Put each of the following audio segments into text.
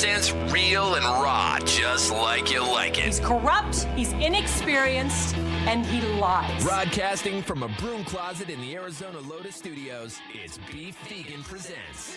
Nonsense, real and raw, just like you like it. He's corrupt, he's inexperienced, and he lies. Broadcasting from a broom closet in the Arizona Lotus Studios, it's Beef Vegan Presents.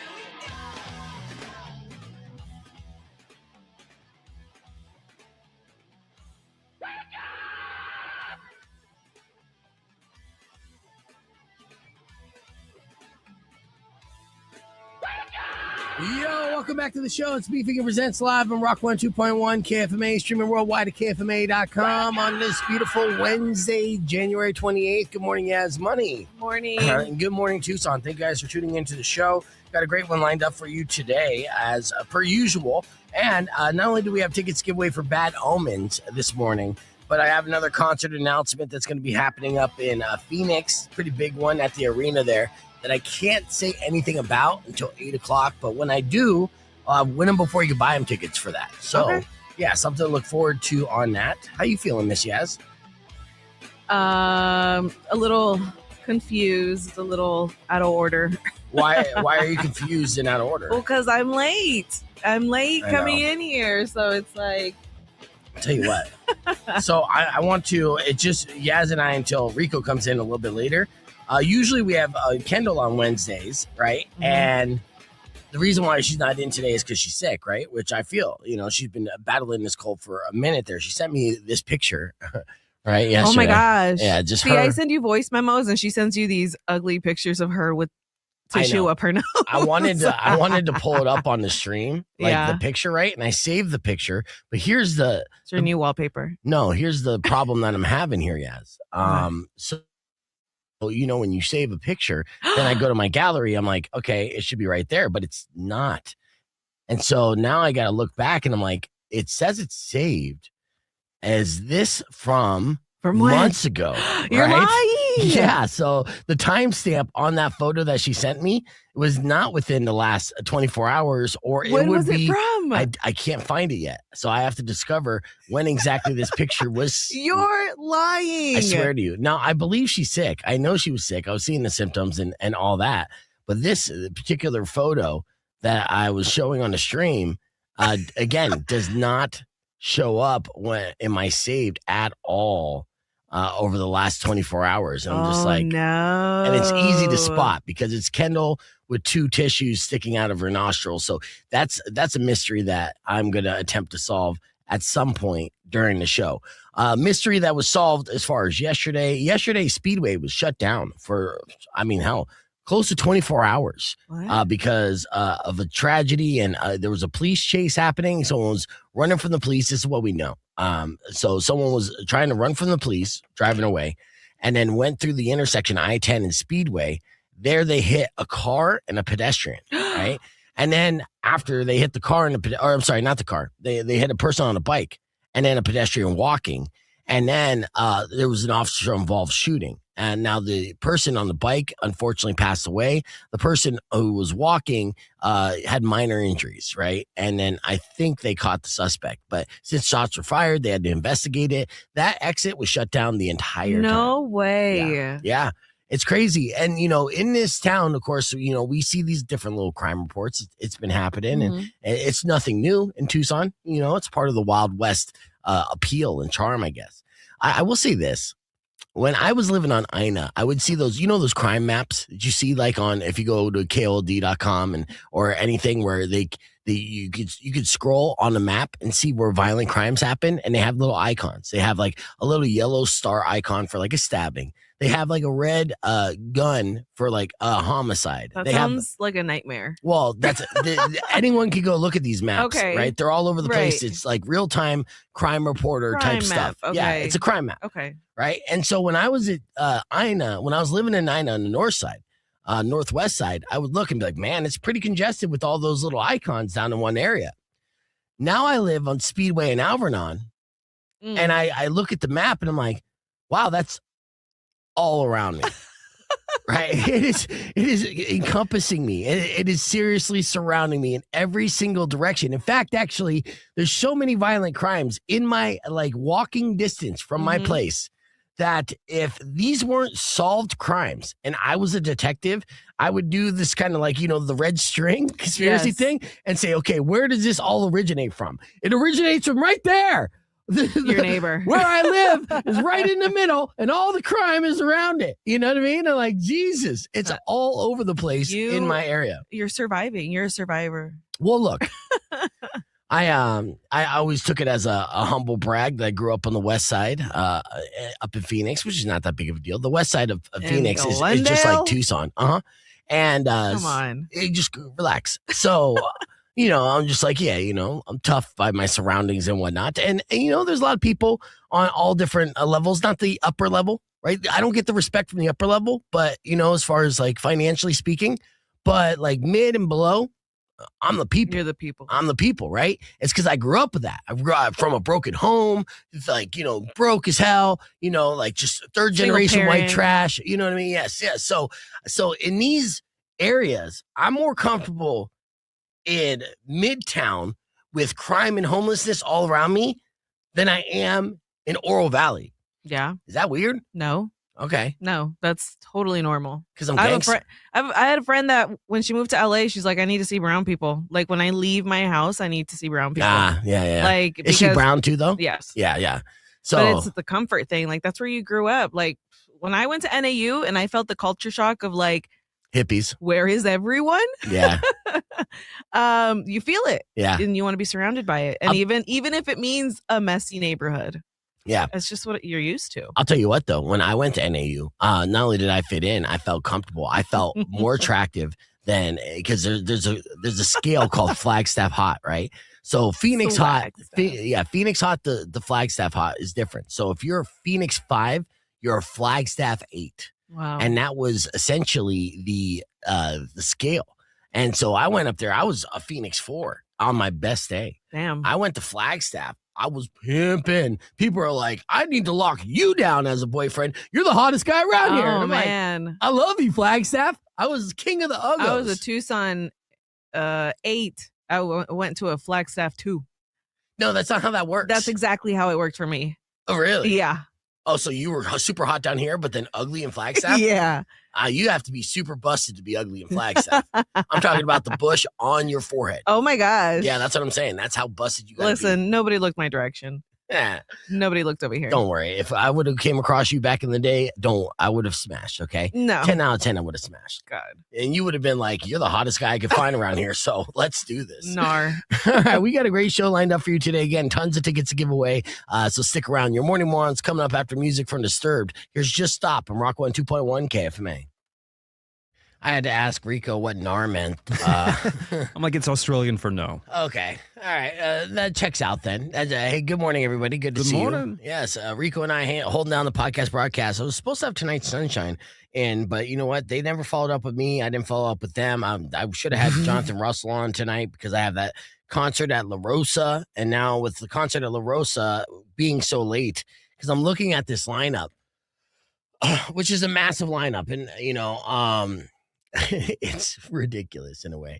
Yo, welcome back to the show. It's Beef Vegan Presents live on Rock 102.1 KFMA, streaming worldwide at KFMA.com on this beautiful Wednesday, January 28th. Good morning, Yas Money. Morning. And good morning, Tucson. Thank you guys for tuning into the show. Got a great one lined up for you today, as per usual. And not only do we have tickets giveaway for Bad Omens this morning, but I have another concert announcement that's going to be happening up in Phoenix. Pretty big one at the arena there that I can't say anything about until 8 o'clock. But when I do, win them before you buy them tickets for that. So, okay. Yeah, something to look forward to on that. How you feeling, Miss Yaz? A little confused, a little out of order. Why are you confused and out of order? Well, because I'm late. I'm late coming in here. So it's like... I'll tell you what. So I want to, Yaz and I, until Rico comes in a little bit later, usually we have Kendall on Wednesdays, right? Mm-hmm. And the reason why she's not in today is because she's sick, right? Which I feel, she's been battling this cold for a minute there. She sent me this picture, right? Yesterday. Oh my gosh. Yeah, just See, her. I send you voice memos and she sends you these ugly pictures of her with tissue up her nose. I wanted to pull it up on the stream, the picture, right? And I saved the picture, but here's it's your new wallpaper. No, here's the problem that I'm having here, Yaz. So when you save a picture, then I go to my gallery, I'm like, okay, it should be right there, but it's not. And so now I got to look back and I'm like, it says it's saved as this from months ago. You're right? lying. Yeah. So the timestamp on that photo that she sent me was not within the last 24 hours, or it when would was be. It from? I can't find it yet. So I have to discover when exactly this picture was. You're lying. I swear to you. Now, I believe she's sick. I know she was sick. I was seeing the symptoms and all that. But this particular photo that I was showing on the stream, again, does not show up in my saved at all. Over the last 24 hours. And I'm just like, no. And it's easy to spot because it's Kendall with two tissues sticking out of her nostrils. So that's a mystery that I'm going to attempt to solve at some point during the show. Mystery that was solved as far as yesterday. Yesterday, Speedway was shut down for, close to 24 hours because of a tragedy. And there was a police chase happening. Someone was running from the police. This is what we know. So someone was trying to run from the police, driving away, and then went through the intersection I-10 and Speedway. There they hit a car and a pedestrian, right? And then after they hit the car not the car, they hit a person on a bike and then a pedestrian walking. And then there was an officer-involved shooting. And now the person on the bike, unfortunately, passed away. The person who was walking had minor injuries, right? And then I think they caught the suspect. But since shots were fired, they had to investigate it. That exit was shut down the entire time. No way. Yeah. It's crazy. And, in this town, of course, we see these different little crime reports. It's been happening. And it's nothing new in Tucson. It's part of the Wild West appeal and charm, I guess. I will say this. When I was living on Ina, I would see those, those crime maps that you see if you go to KOLD.com or anything where you could scroll on the map and see where violent crimes happen, and they have little icons. They have like a little yellow star icon for like a stabbing. They have like a red gun for like a homicide. That sounds like a nightmare. Well, anyone can go look at these maps, right? They're all over the place. It's like real-time crime reporter type stuff. Okay. Yeah, it's a crime map. Okay. Right? And so when I was at Ina, when I was living in Ina on the north side, northwest side, I would look and be like, man, it's pretty congested with all those little icons down in one area. Now I live on Speedway in Alvernon, and I look at the map and I'm like, wow, that's all around me. Right? It is encompassing me. It is seriously surrounding me in every single direction. In fact, actually, there's so many violent crimes in my walking distance from my place that if these weren't solved crimes and I was a detective, I would do this kind of like, the red string conspiracy thing and say, okay, where does this all originate from? It originates from right there. Your neighbor. Where I live is right in the middle and all the crime is around it. You know what I mean? And like, Jesus, it's all over the place in my area. You're surviving. You're a survivor. Well, look, I always took it as a humble brag that I grew up on the west side, up in Phoenix, which is not that big of a deal. The west side of Phoenix is just like Tucson. And come on, just relax. So, I'm just like, I'm tough by my surroundings and whatnot. And there's a lot of people on all different levels, not the upper level, right? I don't get the respect from the upper level, but, as far as like financially speaking, but like mid and below, I'm the people. You're the people. I'm the people, right? It's because I grew up with that. I grew up from a broken home. It's like, broke as hell, like just third generation white trash. You know what I mean? Yes. So in these areas, I'm more comfortable in Midtown with crime and homelessness all around me than I am in Oro Valley. Yeah. Is that weird? No. Okay. No, that's totally normal. Because I'm gangster. I had a friend that when she moved to LA, she's like, I need to see brown people. Like when I leave my house, I need to see brown people. Yeah. Like, is she brown too, though? Yes. Yeah. So, but it's the comfort thing. Like that's where you grew up. Like when I went to NAU and I felt the culture shock of like hippies. Where is everyone? Yeah. You feel it. Yeah. And you want to be surrounded by it. And even if it means a messy neighborhood. Yeah. It's just what you're used to. I'll tell you what, though, when I went to NAU, not only did I fit in, I felt comfortable. I felt more attractive than because there's a scale called Flagstaff Hot, right? So Phoenix Hot, Phoenix Hot, the Flagstaff Hot is different. So if you're a Phoenix 5, you're a Flagstaff 8. Wow. And that was essentially the scale. And so I went up there. I was a Phoenix 4 on my best day. Damn. I went to Flagstaff. I was pimping. People are like, I need to lock you down as a boyfriend. You're the hottest guy around here. And I'm man. like, I love you, Flagstaff. I was king of the Uggos. I was a Tucson 8. I went to a Flagstaff 2. No, that's not how that works. That's exactly how it worked for me. Oh, really? Yeah. Oh, so you were super hot down here, but then ugly in Flagstaff? Yeah. You have to be super busted to be ugly in Flagstaff. I'm talking about the bush on your forehead. Oh, my gosh. Yeah, that's what I'm saying. That's how busted you got to be. Listen, nobody looked my direction. Yeah. Nobody looked over here. Don't worry. If I would have came across you back in the day, I would have smashed, okay? No. 10 out of 10, I would have smashed. God. And you would have been like, you're the hottest guy I could find around here, so let's do this. Nar. All right, we got a great show lined up for you today. Again, tons of tickets to give away, so stick around. Your Morning Moron's coming up after music from Disturbed. Here's Just Stop. I'm Rock 102.1 KFMA. I had to ask Rico what NAR meant. I'm like, it's Australian for no. Okay. All right. That checks out then. Hey, good morning, everybody. Good to see you. Yes. Rico and I holding down the podcast broadcast. I was supposed to have Tonight's Sunshine, but you know what? They never followed up with me. I didn't follow up with them. I should have had Jonathan Russell on tonight because I have that concert at La Rosa. And now with the concert at La Rosa being so late, because I'm looking at this lineup, which is a massive lineup. And, it's ridiculous in a way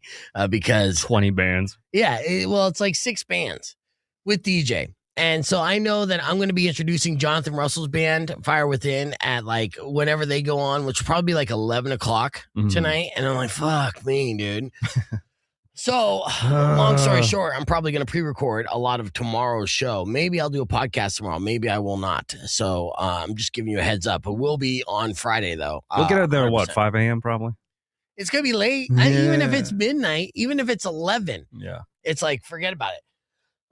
because 20 bands. Yeah, it's like 6 bands with DJ. And so I know that I'm going to be introducing Jonathan Russell's band, Fire Within, at like whenever they go on, which will probably be like 11 o'clock tonight. And I'm like, fuck me, dude. So long story short, I'm probably going to pre-record a lot of tomorrow's show. Maybe I'll do a podcast tomorrow. Maybe I will not. So I'm just giving you a heads up. It will be on Friday, though. We'll get out there 100%. what, 5 a.m. probably? It's going to be late. Yeah. Even if it's midnight, even if it's 11. Yeah. It's like, forget about it.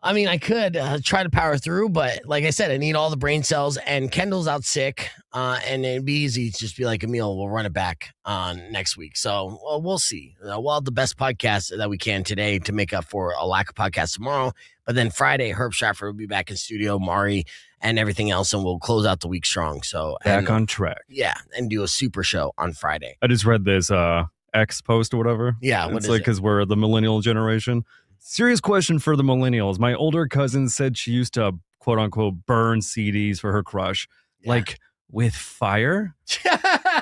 I mean, I could try to power through, but like I said, I need all the brain cells, and Kendall's out sick, and it'd be easy to just be like, Emil, we'll run it back on next week. So we'll see. We'll have the best podcast that we can today to make up for a lack of podcasts tomorrow. But then Friday, Herb Schaffer will be back in studio, Mari, and everything else, and we'll close out the week strong. So back on track. Yeah, and do a super show on Friday. I just read this X post or whatever. Yeah, what it's is like it? because we're the millennial generation. Serious question for the millennials. My older cousin said she used to, quote unquote, burn CDs for her crush. Yeah. Like with fire?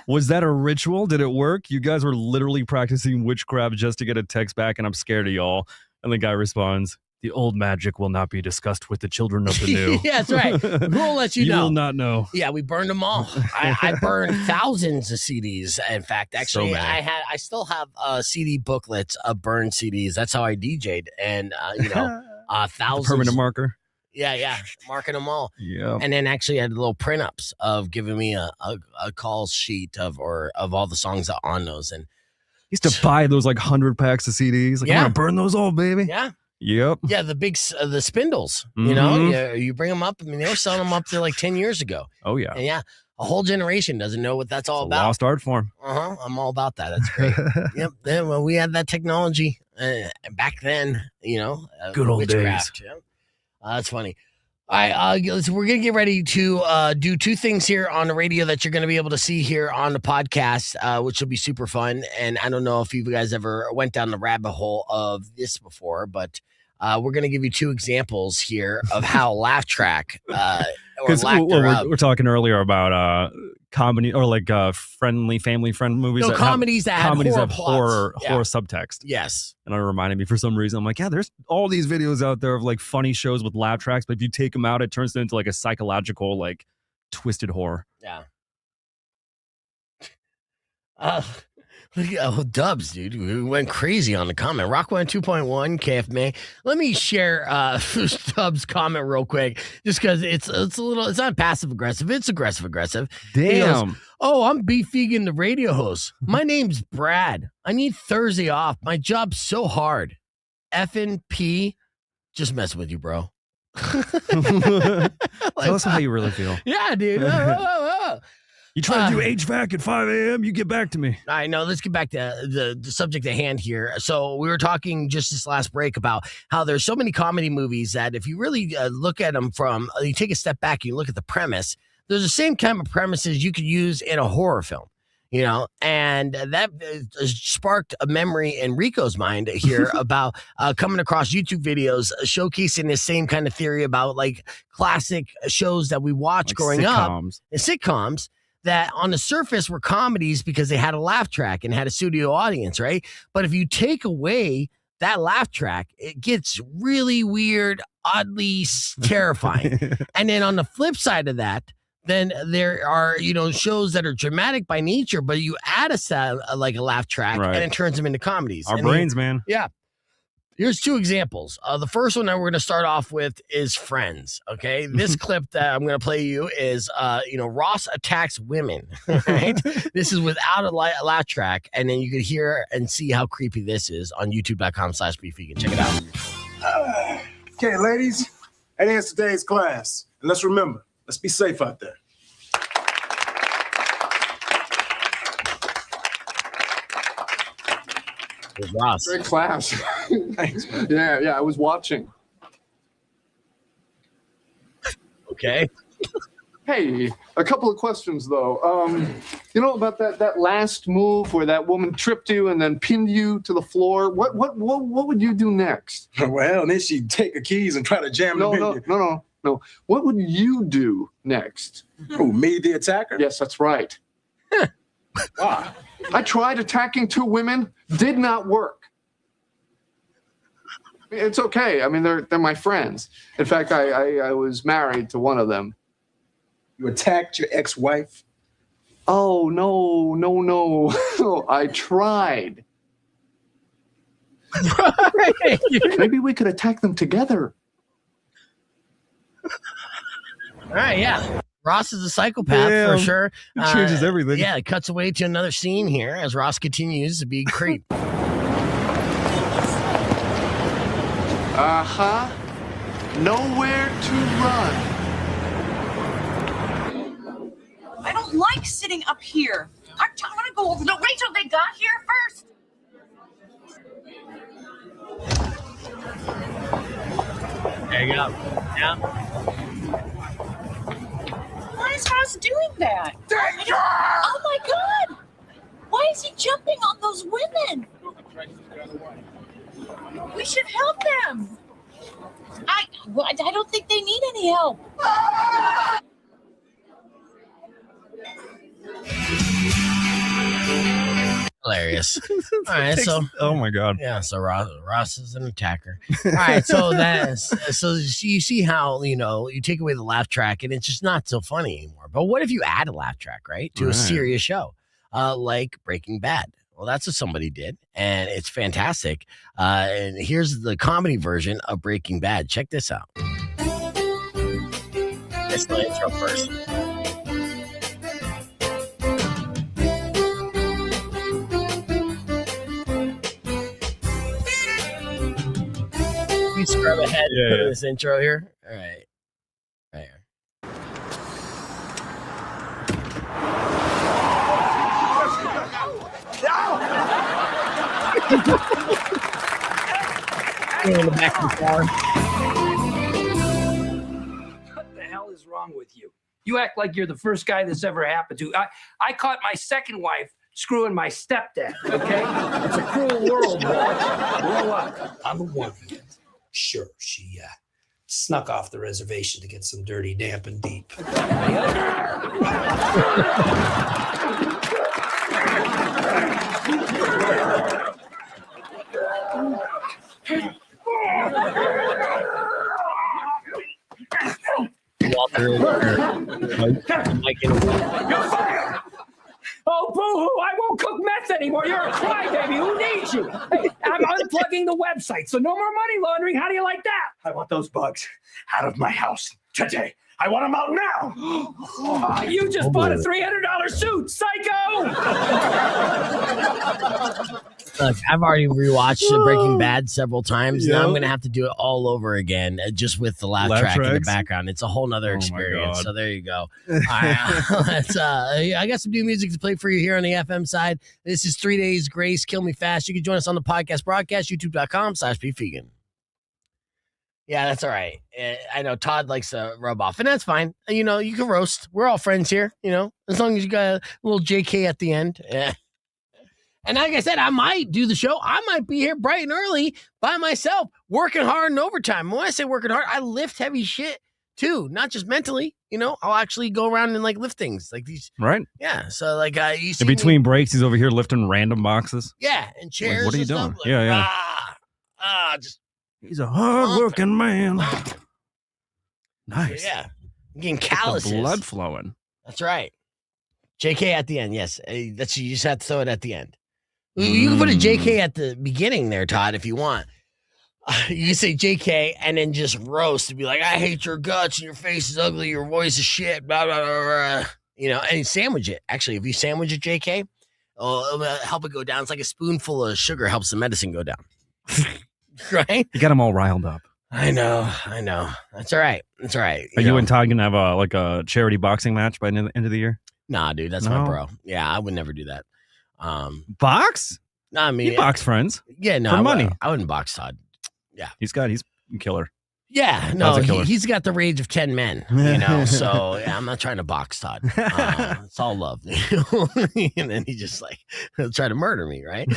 Was that a ritual? Did it work? You guys were literally practicing witchcraft just to get a text back, and I'm scared of y'all. And the guy responds, The old magic will not be discussed with the children of the new. Yeah, that's right. We'll let you know. will not know. Yeah, we burned them all. I burned thousands of CDs. In fact, actually, So many. I still have CD booklets of burned CDs. That's how I DJ'd, and thousands. Permanent marker. Yeah, marking them all. Yeah. And then actually I had little print ups of giving me a call sheet of all the songs on those. And Used to buy those like 100 packs of CDs. Like, Yeah. I'm gonna burn those all, baby. yeah, Yep. yeah, the big the spindles. You Mhm. know, you bring them up. I mean, they were selling them up to like 10 years ago. Oh yeah. And yeah, a whole generation doesn't know what that's all It's a about. lost art form. I'm all about that. That's great. Yep. Then well, we had that technology back then. Good old witchcraft. Yeah. That's funny. All right, we're gonna get ready to do two things here on the radio that you're gonna be able to see here on the podcast, which will be super fun. And I don't know if you guys ever went down the rabbit hole of this before, but we're gonna give you two examples here of how laugh track or lack thereof. We're talking earlier about comedy or like family friend movies. No, that comedies that have comedies horror have plots. horror Yeah. subtext. Yes. And it reminded me for some reason. I'm like, yeah, there's all these videos out there of like funny shows with laugh tracks, but if you take them out, it turns into like a psychological, like twisted horror. Yeah. Dubs, dude. We went crazy on the comment. Rock 102.1 KFMA. Let me share Dubs' comment real quick, just because it's not passive aggressive, it's aggressive aggressive. He goes, Damn. "Oh, I'm Beef Vegan, the radio host. My name's Brad. I need Thursday off. My job's so hard. Effing P. Just messing with you, bro." Tell us how you really feel. Yeah, dude. You try to do HVAC at 5 a.m., you get back to me. All right, no, let's get back to the subject at hand here. So we were talking just this last break about how there's so many comedy movies that if you really look at them you take a step back, you look at the premise, there's the same kind of premises you could use in a horror film, and that sparked a memory in Rico's mind here about coming across YouTube videos showcasing this same kind of theory about like classic shows that we watched Like growing up, sitcoms. and sitcoms that on the surface were comedies because they had a laugh track and had a studio audience, right? But if you take away that laugh track, it gets really weird, oddly terrifying. And then on the flip side of that, then there are, shows that are dramatic by nature, but you add like a laugh track Right. and it turns them into comedies. Our And brains, man. yeah. Here's two examples. The first one that we're going to start off with is Friends. Okay, this clip that I'm going to play you is, Ross attacks women. Right, this is without a laugh track, and then you can hear and see how creepy this is on YouTube.com/beefvegan. Check it out. Okay, ladies, that ends today's class, and let's remember, let's be safe out there. Here's Ross. Great class. Thanks, man. Yeah, I was watching. Okay. Hey, a couple of questions though. About that last move where that woman tripped you and then pinned you to the floor. What would you do next? Well, then she'd take the keys and try to jam them in you. No. What would you do next? Who, me, the attacker? Yes, that's right. Why? I tried attacking two women, did not work. It's okay. I mean, they're my friends. In fact, I was married to one of them. You attacked your ex-wife? Oh, no. I tried. Maybe we could attack them together. All right, yeah. Ross is a psychopath for sure. It changes everything. Yeah, it cuts away to another scene here as Ross continues to be creep. Uh-huh. Nowhere to run. I don't like sitting up here. I'm gonna go over. No, wait till they got here first. There you go. Yeah. Why is Ross doing that? Danger! Oh my God! Why is he jumping on those women? We should help them. I don't think they need any help. Hilarious. All right, so oh my god. yeah, so Ross is an attacker. All right, so you see how you take away the laugh track and it's just not so funny anymore. But what if you add a laugh track, right, to a serious show, like Breaking Bad? Well, that's what somebody did, and it's fantastic. And here's the comedy version of Breaking Bad. Check this out. It's the intro first. We scrub ahead to this intro here. All right. Right here. In the back of the car. What the hell is wrong with you? You act like you're the first guy this ever happened to. I caught my second wife screwing my stepdad, okay? It's a cruel world, Walt. Grow up. On the one hand, sure, she snuck off the reservation to get some dirty, damp, and deep. Oh, boo-hoo, I won't cook meth anymore. You're a crybaby. Who needs you? Hey, I'm unplugging the website, so no more money laundering. How do you like that? I want those bugs out of my house today. I want them out now. You just bought a $300 suit, psycho. Look, I've already rewatched Breaking Bad several times. Now I'm going to have to do it all over again, just with the laugh track in the background. It's a whole nother experience. So there you go. All right, I got some new music to play for you here on the FM side. This is 3 Days Grace, Kill Me Fast. You can join us on the podcast broadcast, youtube.com/bfegan. Yeah, that's all right. I know Todd likes to rub off, and that's fine. You can roast. We're all friends here, as long as you got a little JK at the end. Yeah. And like I said, I might do the show. I might be here bright and early by myself, working hard and overtime. When I say working hard, I lift heavy shit too, not just mentally. I'll actually go around and lift things like these. Right. Yeah. So you see in between breaks, he's over here lifting random boxes. Yeah, and chairs. What are you doing? Stuff, Yeah. He's a hard-working man. Nice. Yeah. You're getting calluses. Blood flowing. That's right. JK at the end. Yes. You just have to throw it at the end. You can put a JK at the beginning there, Todd, if you want. You can say JK and then just roast and be like, I hate your guts and your face is ugly. Your voice is shit. Blah, blah, blah, blah. And sandwich it. Actually, if you sandwich a JK, it'll help it go down. It's like a spoonful of sugar helps the medicine go down. Right? You got them all riled up. I know. That's all right. Are you and Todd going to have a charity boxing match by the end of the year? Nah, dude, that's my bro. Yeah, I would never do that. Box? No, I mean, you box friends. Yeah, no, for money. I wouldn't box Todd. Yeah, he's a killer. Yeah, no, he's got the rage of 10 men. So yeah, I'm not trying to box Todd. It's all love. And then he just he'll try to murder me, right?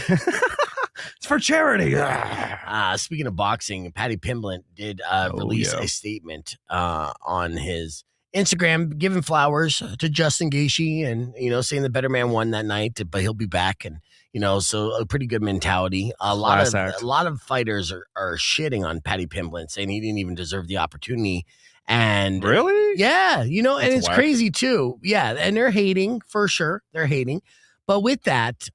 It's for charity. Speaking of boxing, Patty Pimblett did release a statement on his Instagram, giving flowers to Justin Gaethje and, saying the better man won that night, but he'll be back. And, so a pretty good mentality. A lot of fighters are shitting on Patty Pimblett, saying he didn't even deserve the opportunity. And really? Yeah. And it's whack. Crazy too. Yeah. And they're hating for sure. They're hating. But with that,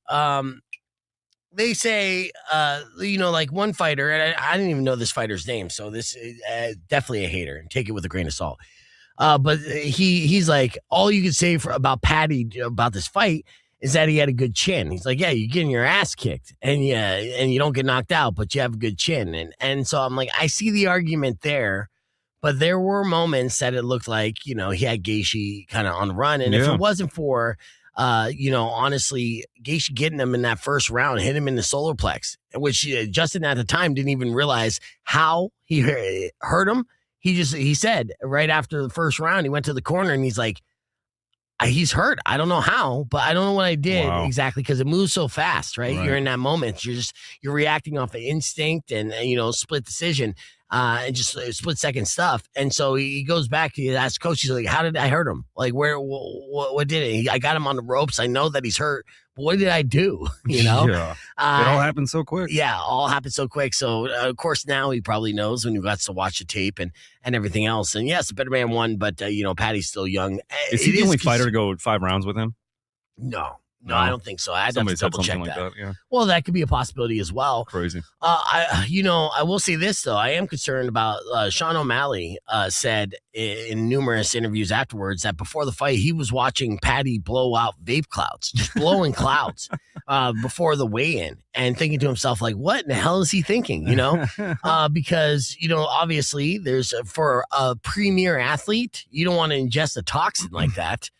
they say, one fighter, and I didn't even know this fighter's name, so this is definitely a hater, and take it with a grain of salt. But he's like, all you can say about Patty about this fight is that he had a good chin. He's like, yeah, you're getting your ass kicked, and you don't get knocked out, but you have a good chin. And so I'm like, I see the argument there, but there were moments that it looked like, he had Gaethje kind of on the run, and if it wasn't for honestly, Gaethje getting him in that first round, hit him in the solar plex, which Justin at the time didn't even realize how he hurt him. He said right after the first round, he went to the corner and he's like, he's hurt. I don't know how, but I don't know what I did exactly because it moves so fast, right? You're in that moment. You're reacting off of instinct and, split decision. and just split-second stuff. And so he goes back, he asks coach, he's like, how did I hurt him? Like, what did it? I got him on the ropes. I know that he's hurt. But what did I do? You know? Yeah. It all happened so quick. Yeah, all happened so quick. So, of course, now he probably knows when he gets to watch the tape and everything else. And yes, the better man won, but, Patty's still young. Is he the only fighter to go 5 rounds with him? No, I don't think so. I'd have to double check that. Yeah. Well, that could be a possibility as well. Crazy. I will say this though. I am concerned about Sean O'Malley. Said in numerous interviews afterwards that before the fight he was watching Patty blow out vape clouds, just blowing clouds before the weigh-in, and thinking to himself like, "What in the hell is he thinking?" Because obviously there's for a premier athlete, you don't want to ingest a toxin like that.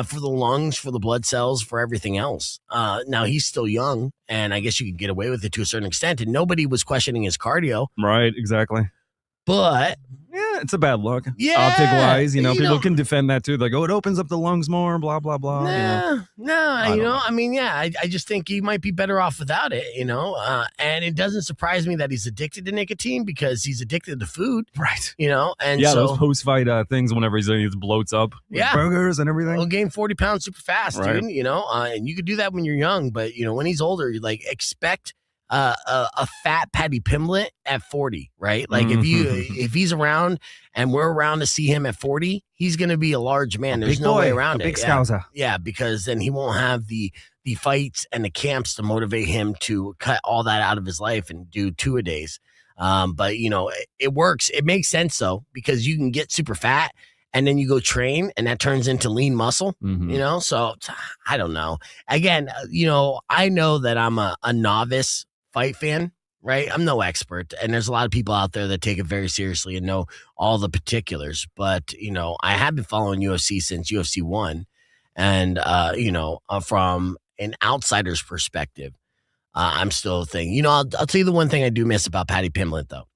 For the lungs, for the blood cells, for everything else. Now, he's still young, and I guess you can get away with it to a certain extent, and nobody was questioning his cardio. Right, exactly. But yeah, it's a bad look. Yeah, optic-wise, people can defend that too. Like, it opens up the lungs more, blah, blah, blah. I just think he might be better off without it, and it doesn't surprise me that he's addicted to nicotine because he's addicted to food. Right. And those post-fight things whenever he bloats up with burgers and everything. He'll gain 40 pounds super fast, right. Dude, and you could do that when you're young, but, when he's older, you expect a fat Patty Pimblett at 40, right? Like if he's around and we're around to see him at 40, he's going to be a large man. There's no way around it. Big scouser. Yeah, because then he won't have the fights and the camps to motivate him to cut all that out of his life and do 2-a-days. But it works. It makes sense though, because you can get super fat and then you go train and that turns into lean muscle, So I don't know. Again, I know that I'm a novice fight fan, right? I'm no expert, and there's a lot of people out there that take it very seriously and know all the particulars. But I have been following UFC since UFC 1, and from an outsider's perspective, I'm still thinking. I'll tell you the one thing I do miss about Patty Pimblett though,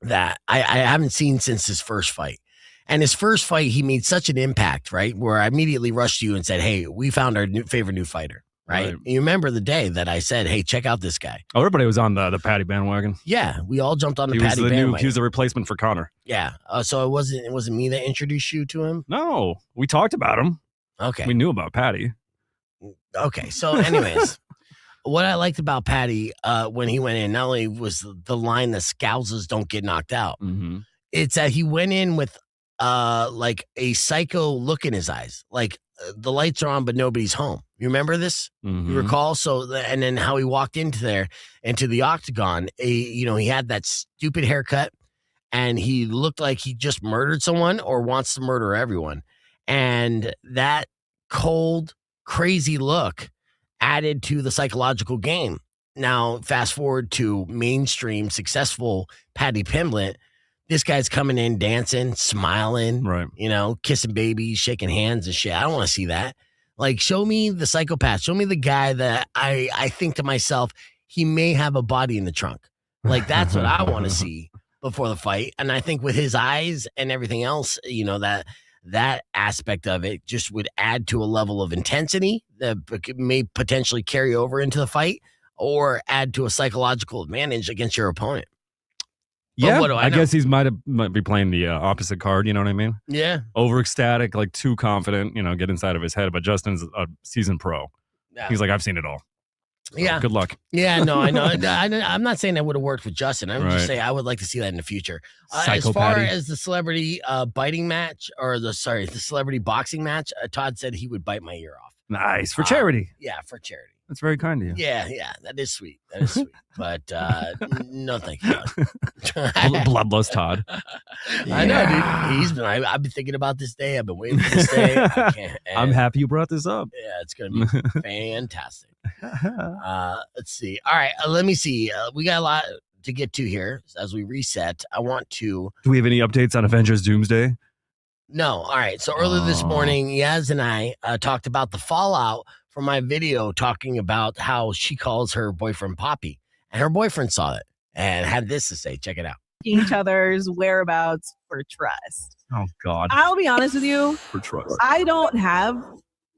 that I haven't seen since his first fight. And his first fight, he made such an impact, right? Where I immediately rushed to you and said, "Hey, we found our favorite new fighter." Right? You remember the day that I said, "Hey, check out this guy." Oh, everybody was on the Patty bandwagon. Yeah, we all jumped on the Patty bandwagon. He was the replacement for Connor. Yeah. So it wasn't me that introduced you to him? No, we talked about him. Okay. We knew about Patty. Okay. So anyways, what I liked about Patty when he went in, not only was the line that scousers don't get knocked out, it's that he went in with like a psycho look in his eyes. Like the lights are on, but nobody's home. You remember this? You recall? So, and then how he walked into the octagon, he had that stupid haircut and he looked like he just murdered someone or wants to murder everyone. And that cold, crazy look added to the psychological game. Now, fast forward to mainstream successful Patty Pimblett. This guy's coming in, dancing, smiling, right? Kissing babies, shaking hands and shit. I don't want to see that. Like, show me the psychopath. Show me the guy that I think to myself, he may have a body in the trunk. Like, that's what I want to see before the fight. And I think with his eyes and everything else, that aspect of it just would add to a level of intensity that may potentially carry over into the fight or add to a psychological advantage against your opponent. Yeah, what do I know? guess might be playing the opposite card. You know what I mean? Yeah. Over ecstatic, like too confident. Get inside of his head. But Justin's a seasoned pro. Yeah. He's like, I've seen it all. So, yeah. Good luck. Yeah. No, I know. I'm not saying that would have worked with Justin. I would just say I would like to see that in the future. As far as the celebrity biting match or the celebrity boxing match, Todd said he would bite my ear off. Nice for charity. Yeah, for charity. That's very kind of you. Yeah, that is sweet. But no, thank you. Bloodless Todd. I know, dude. He's been. I've been thinking about this day. I've been waiting for this day. I can't, I'm happy you brought this up. Yeah, it's gonna be fantastic. Let's see. All right, let me see. We got a lot to get to here as we reset. I want to. Do we have any updates on Avengers Doomsday? No. All right. So earlier this morning, Yas and I talked about the fallout from my video talking about how she calls her boyfriend Poppy, and her boyfriend saw it and had this to say. Check it out. Each other's whereabouts for trust. Oh God. I'll be honest with you. For trust. I don't have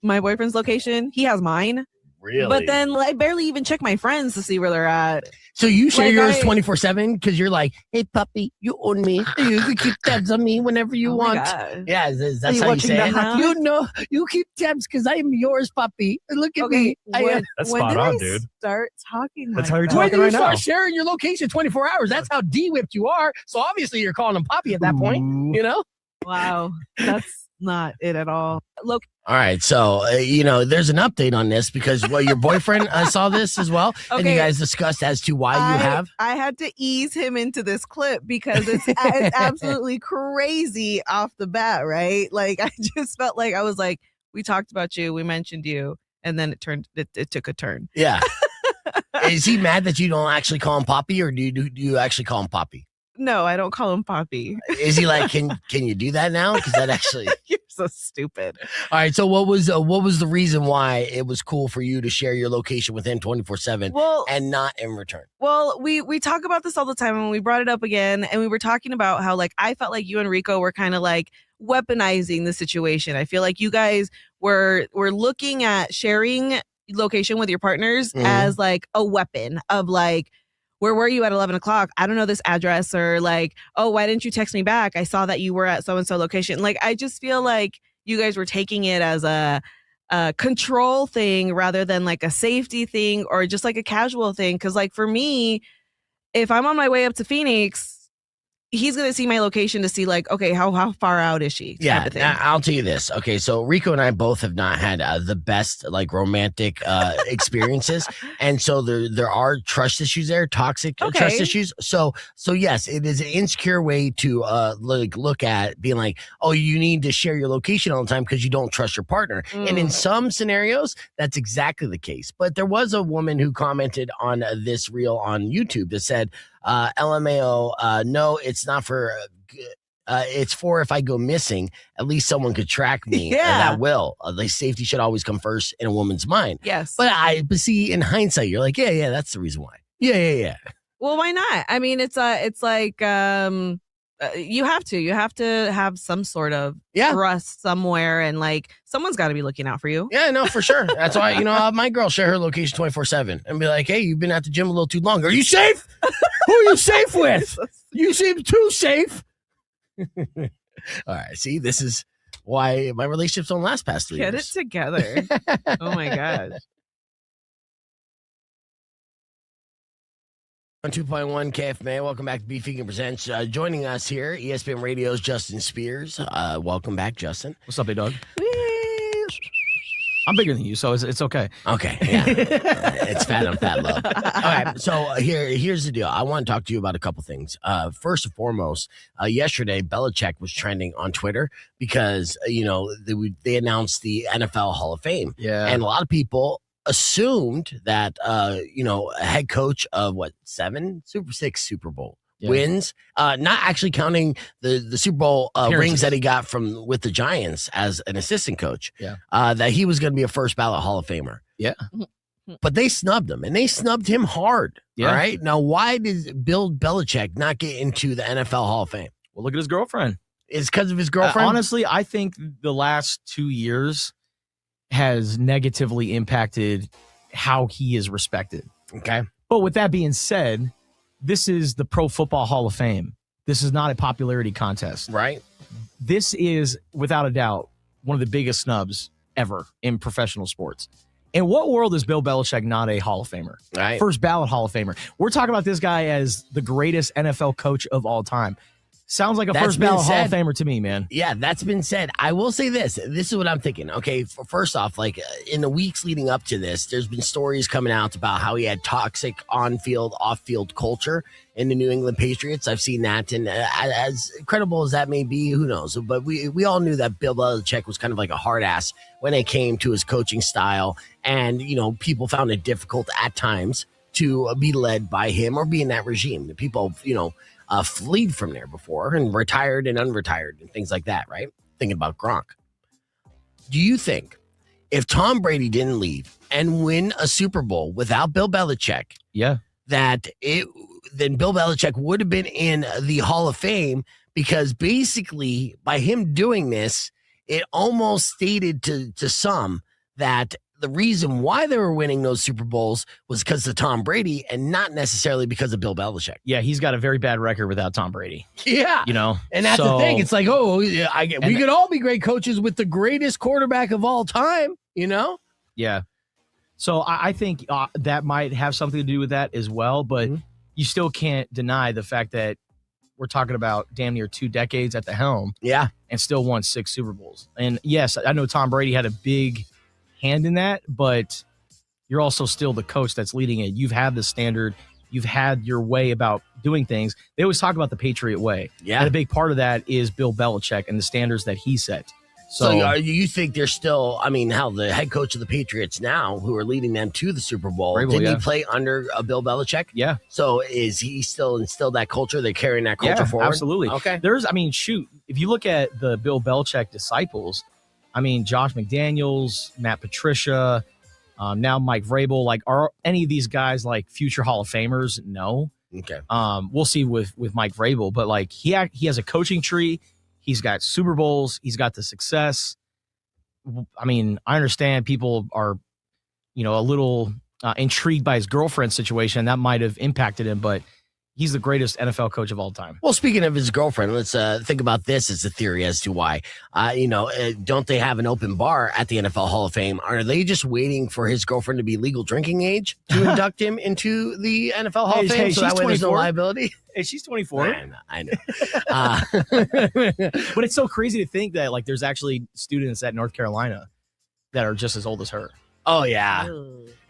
my boyfriend's location. He has mine. Really? But then I barely even check my friends to see where they're at. So you share Like, yours 24/7 because you're like, hey puppy, you own me. You can keep tabs on me whenever you Oh my want. God. Yeah, that's how you watching say the it. house? You know, you keep tabs because I am yours, puppy. Look at me. I am. That's when spot did on, I dude. start talking That's like how you're that? When talking do you right start now. sharing your location 24 hours? That's how de-whipped you are. So obviously you're calling him puppy at that point, you know? Wow, that's not it at all. Look, All right. So, there's an update on this because, your boyfriend saw this as well. And you Okay. guys discussed as to why you have. I had to ease him into this clip because it's absolutely crazy off the bat, right? Like, I just felt like I was like, we talked about you, we mentioned you, and then it took a turn. Yeah. Is he mad that you don't actually call him Poppy, or do you actually call him Poppy? No, I don't call him Poppy. Is he like, can you do that now? Because that actually. You're so stupid. All right. So what was the reason why it was cool for you to share your location with him 24/7 Well, and not in return? Well, we talk about this all the time, and we brought it up again, and we were talking about how like I felt like you and Rico were kind of like weaponizing the situation. I feel like you guys were looking at sharing location with your partners as like a weapon of like, where were you at 11 o'clock? I don't know this address, or like, oh, why didn't you text me back? I saw that you were at so-and-so location. Like, I just feel like you guys were taking it as a control thing rather than like a safety thing or just like a casual thing. Cause like for me, if I'm on my way up to Phoenix, he's going to see my location to see like, okay, how far out is she? Yeah, type of thing. I'll tell you this. Okay, so Rico and I both have not had the best like romantic experiences, and so there are trust issues there, toxic trust Okay. issues. So yes, it is an insecure way to look at being like, oh, you need to share your location all the time because you don't trust your partner. And in some scenarios, that's exactly the case. But there was a woman who commented on this reel on YouTube that said, LMAO, no, it's not for, it's for if I go missing, at least someone could track me. Yeah. That will. Like safety should always come first in a woman's mind. Yes. But see, in hindsight, you're like, yeah, that's the reason why. Yeah. Well, why not? I mean, it's like, you have to have some sort of trust somewhere, and like someone's got to be looking out for you. Yeah, no, for sure. That's why, I'll have my girl share her location 24/7 and be like, hey, you've been at the gym a little too long. Are you safe? Who are you safe with? You seem too safe. All right. See, this is why my relationships don't last past 3 Get years. it together. Oh my gosh. On 2.1 KFMA, welcome back to Beef Vegan Presents. Joining us here, ESPN Radio's Justin Spears. Welcome back, Justin. What's up, big dog? I'm bigger than you, so it's okay. Okay, yeah. It's fat on fat love. All right, so here's the deal. I want to talk to you about a couple things. First and foremost, yesterday, Belichick was trending on Twitter because, they announced the NFL Hall of Fame. Yeah. And a lot of people assumed that a head coach of six Super Bowl wins, not actually counting the Super Bowl rings that he got with the Giants as an assistant coach, that he was going to be a first ballot Hall of Famer. Yeah. But they snubbed him, and they snubbed him hard. Yeah. All right. Now, why did Bill Belichick not get into the NFL Hall of Fame? Well, look at his girlfriend. It's because of his girlfriend? Honestly, I think the last 2 years has negatively impacted how he is respected. Okay. But with that being said, this is the Pro Football Hall of Fame. This is not a popularity contest. Right. This is, without a doubt, one of the biggest snubs ever in professional sports. In what world is Bill Belichick not a Hall of Famer? Right. First ballot Hall of Famer. We're talking about this guy as the greatest NFL coach of all time. Sounds like a first ballot Hall of Famer to me, man. Yeah, that's been said. I will say this. This is what I'm thinking. Okay, first off, like in the weeks leading up to this, there's been stories coming out about how he had toxic on-field, off-field culture in the New England Patriots. I've seen that, and as credible as that may be, who knows? But we all knew that Bill Belichick was kind of like a hard ass when it came to his coaching style, and people found it difficult at times to be led by him or be in that regime. The people, fled from there before and retired and unretired and things like that, right? Thinking about Gronk. Do you think if Tom Brady didn't leave and win a Super Bowl without Bill Belichick, that then Bill Belichick would have been in the Hall of Fame? Because basically by him doing this, it almost stated to some that the reason why they were winning those Super Bowls was because of Tom Brady and not necessarily because of Bill Belichick. Yeah, he's got a very bad record without Tom Brady. Yeah. You know? And that's the thing. It's like, we could all be great coaches with the greatest quarterback of all time, you know? Yeah. So I think that might have something to do with that as well, but you still can't deny the fact that we're talking about damn near 2 decades at the helm. Yeah. And still won 6 Super Bowls. And yes, I know Tom Brady had a big hand in that, but you're also still the coach that's leading it. You've had the standard. You've had your way about doing things. They always talk about the Patriot way. Yeah. And a big part of that is Bill Belichick and the standards that he set. So you think they're still, how the head coach of the Patriots now, who are leading them to the Super Bowl, didn't he play under Bill Belichick? Yeah. So is he still instilled that culture? They're carrying that culture forward? Absolutely. Okay. If you look at the Bill Belichick disciples, Josh McDaniels, Matt Patricia, now Mike Vrabel, like, are any of these guys like future Hall of Famers? No. Okay. We'll see with Mike Vrabel, but like he has a coaching tree. He's got Super Bowls. He's got the success. I understand people are, a little intrigued by his girlfriend situation. That might have impacted him, but he's the greatest NFL coach of all time. Well, speaking of his girlfriend, let's think about this as a theory as to why. Don't they have an open bar at the NFL Hall of Fame? Are they just waiting for his girlfriend to be legal drinking age to induct him into the NFL Hall of Fame? So that way there's no liability? Hey, she's 24. I know. But it's so crazy to think that like there's actually students at North Carolina that are just as old as her. Oh, yeah.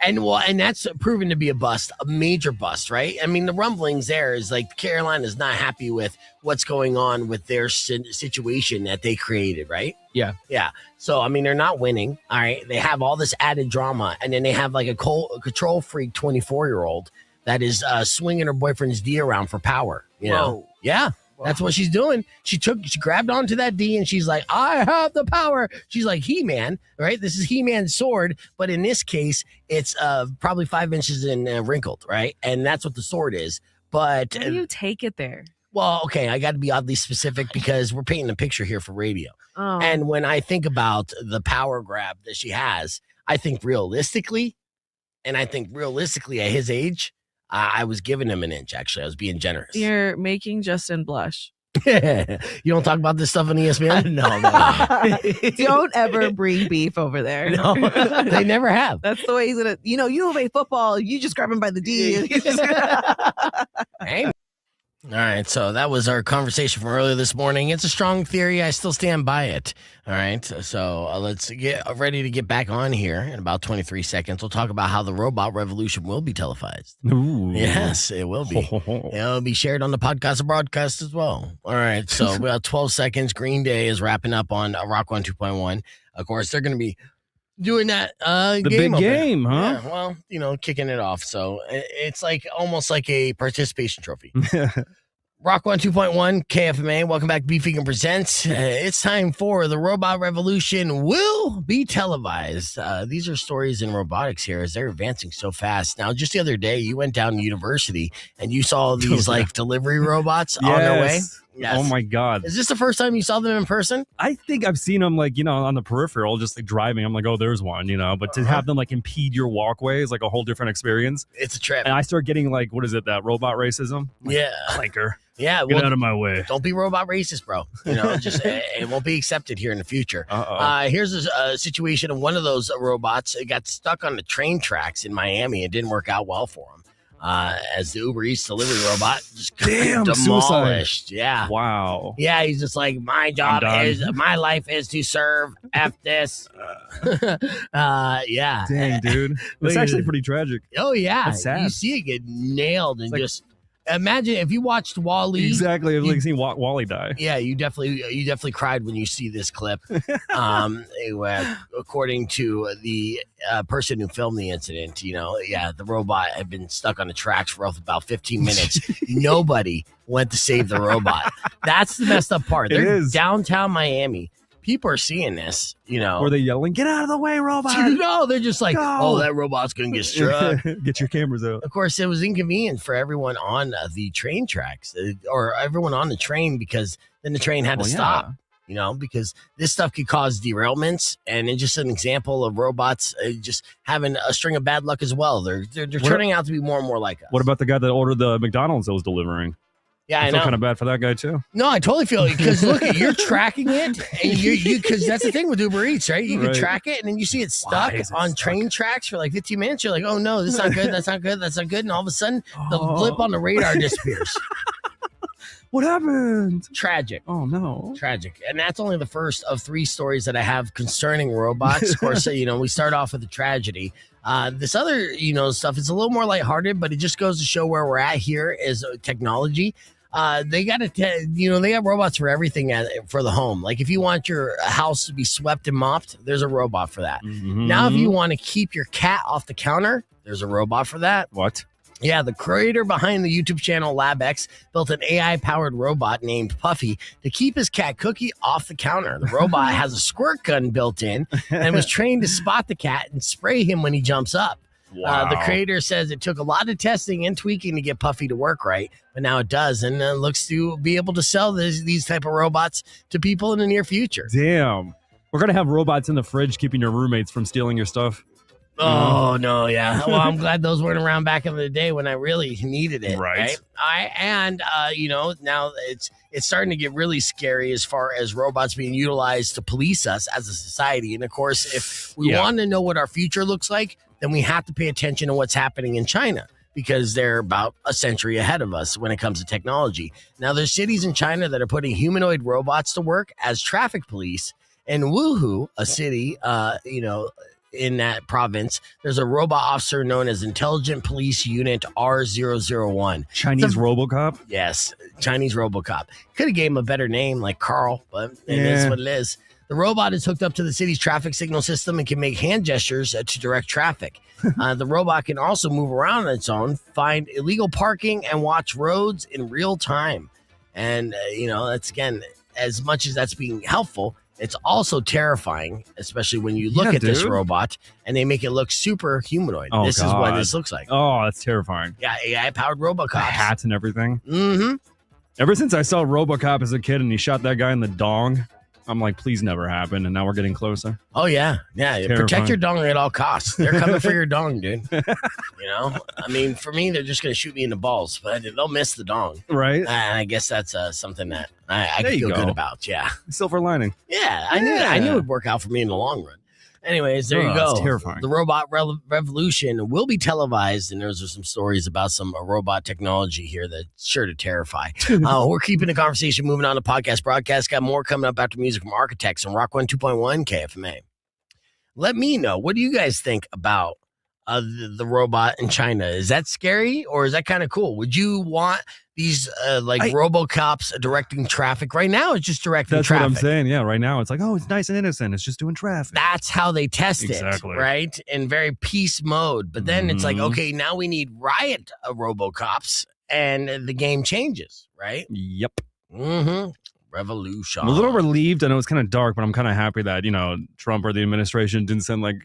And that's proven to be a bust, a major bust, right? The rumblings there is like Carolina's not happy with what's going on with their situation that they created, right? Yeah. Yeah. So, they're not winning. All right. They have all this added drama. And then they have like a control freak 24-year-old that is swinging her boyfriend's D around for power. You know? Yeah. That's what she's doing. She grabbed onto that D and she's like, I have the power. She's like He-Man, right? This is He-Man's sword. But in this case, it's probably 5 inches and wrinkled, right? And that's what the sword is. But how do you take it there? Well, okay, I got to be oddly specific because we're painting a picture here for radio. Oh. And when I think about the power grab that she has, I think realistically at his age, I was giving him an inch, actually. I was being generous. You're making Justin blush. You don't talk about this stuff on ESPN? No. Don't ever bring beef over there. No, they never have. That's the way he's going to, you don't play football. You just grab him by the D. Hey. All right, so that was our conversation from earlier this morning. It's a strong theory. I still stand by it. All right, so let's get ready to get back on here in about 23 seconds. We'll talk about how the robot revolution will be televised. Ooh. Yes, it will be. It'll be shared on the podcast and broadcast as well. All right, so about 12 seconds. Green Day is wrapping up on Rock 1 2.1. Of course, they're going to be doing that the game big game, huh? Yeah, well, kicking it off. So it's like almost like a participation trophy. Rock 1 2.1 KFMA. Welcome back to Beef Vegan Presents. It's time for the robot revolution will be televised. These are stories in robotics here as they're advancing so fast. Now, just the other day, you went down to university and you saw these like delivery robots on their way. Yes. Oh my God. Is this the first time you saw them in person? I think I've seen them like, on the peripheral, just like driving. I'm like, oh, there's one, but to have them like impede your walkway is like a whole different experience. It's a trip. And I start getting like, what is it? That robot racism? Like, yeah. Clanker. Yeah. Get out of my way. Don't be robot racist, bro. Just it won't be accepted here in the future. Here's a situation of one of those robots. It got stuck on the train tracks in Miami. It didn't work out well for him. As the Uber Eats delivery robot just demolished. Suicide. Yeah. Wow. Yeah, he's just like, my life is to serve. F this. Yeah. Dang, dude. That's actually pretty tragic. Oh, yeah. That's sad. You see it get nailed and just imagine if you watched WALL-E. Exactly. I've like seen Wally die. Yeah, you definitely cried when you see this clip. According to the person who filmed the incident, the robot had been stuck on the tracks for about 15 minutes. Nobody went to save the robot. That's the messed up part. They're downtown Miami. People are seeing this, Or they yelling, get out of the way, robot. No, they're just like, oh, that robot's going to get struck. Get your cameras out. Of course, it was inconvenient for everyone on the train tracks or everyone on the train because then the train had to stop. because this stuff could cause derailments, and it's just an example of robots just having a string of bad luck as well. They're turning out to be more and more like us. What about the guy that ordered the McDonald's that was delivering? Yeah, I I feel know. kind of bad for that guy too. No, I totally feel it because look, you're tracking it, and you because that's the thing with Uber Eats, right? You can track it, and then you see it stuck on train tracks for like 15 minutes. You're like, oh no, this is not good. That's not good. That's not good. And all of a sudden, the blip on the radar disappears. What happened? Tragic. Oh no. Tragic. And that's only the first of 3 stories that I have concerning robots. Of course, we start off with a tragedy. This other, stuff is a little more lighthearted, but it just goes to show where we're at here is technology. They got they got robots for everything for the home. Like if you want your house to be swept and mopped, there's a robot for that. Mm-hmm. Now, if you want to keep your cat off the counter, there's a robot for that. What? Yeah, the creator behind the YouTube channel LabX built an AI-powered robot named Puffy to keep his cat Cookie off the counter. The robot has a squirt gun built in and was trained to spot the cat and spray him when he jumps up. Wow. The creator says it took a lot of testing and tweaking to get Puffy to work right, but now it does, and looks to be able to sell these type of robots to people in the near future. Damn. We're going to have robots in the fridge keeping your roommates from stealing your stuff. Oh, no, yeah. Well, I'm glad those weren't around back in the day when I really needed it. Right. Now it's starting to get really scary as far as robots being utilized to police us as a society. And of course, if we want to know what our future looks like, then we have to pay attention to what's happening in China, because they're about a century ahead of us when it comes to technology. Now, there's cities in China that are putting humanoid robots to work as traffic police. In Wuhu, a city, in that province, there's a robot officer known as Intelligent Police Unit R001. Chinese RoboCop? Yes, Chinese RoboCop. Could have gave him a better name like Carl, but it is what it is. The robot is hooked up to the city's traffic signal system and can make hand gestures to direct traffic. The robot can also move around on its own, find illegal parking, and watch roads in real time. And, that's, again, as much as that's being helpful, it's also terrifying, especially when you look at this robot and they make it look super humanoid. Oh, this is what this looks like. Oh, that's terrifying. Yeah, AI-powered RoboCop. The hats and everything. Mm-hmm. Ever since I saw RoboCop as a kid and he shot that guy in the dong, I'm like, please never happen. And now we're getting closer. Oh, yeah. Yeah. Terrifying. Protect your dong at all costs. They're coming for your dong, dude. I mean, for me, they're just going to shoot me in the balls, but they'll miss the dong. Right. And I guess that's something that I There you feel go. good about. Yeah. Silver lining. Yeah. I knew it would work out for me in the long run. Anyways, there you go. That's terrifying. The robot revolution will be televised, and there's some stories about some robot technology here that's sure to terrify. We're keeping the conversation moving on. The podcast broadcast got more coming up after music from Architects on Rock 102.1 KFMA. Let me know, what do you guys think about the robot in China? Is that scary, or is that kind of cool? Would you want these RoboCops directing traffic? Right now, it's just directing That's traffic. what I'm saying. Yeah, right now it's like, oh, it's nice and innocent. It's just doing traffic. That's how they test Exactly. it, right? In very peace mode. But then it's like, okay, now we need riot RoboCops, and the game changes, right? Yep. Mm-hmm. Revolution. I'm a little relieved. I know it's kind of dark, but I'm kind of happy that, Trump or the administration didn't send like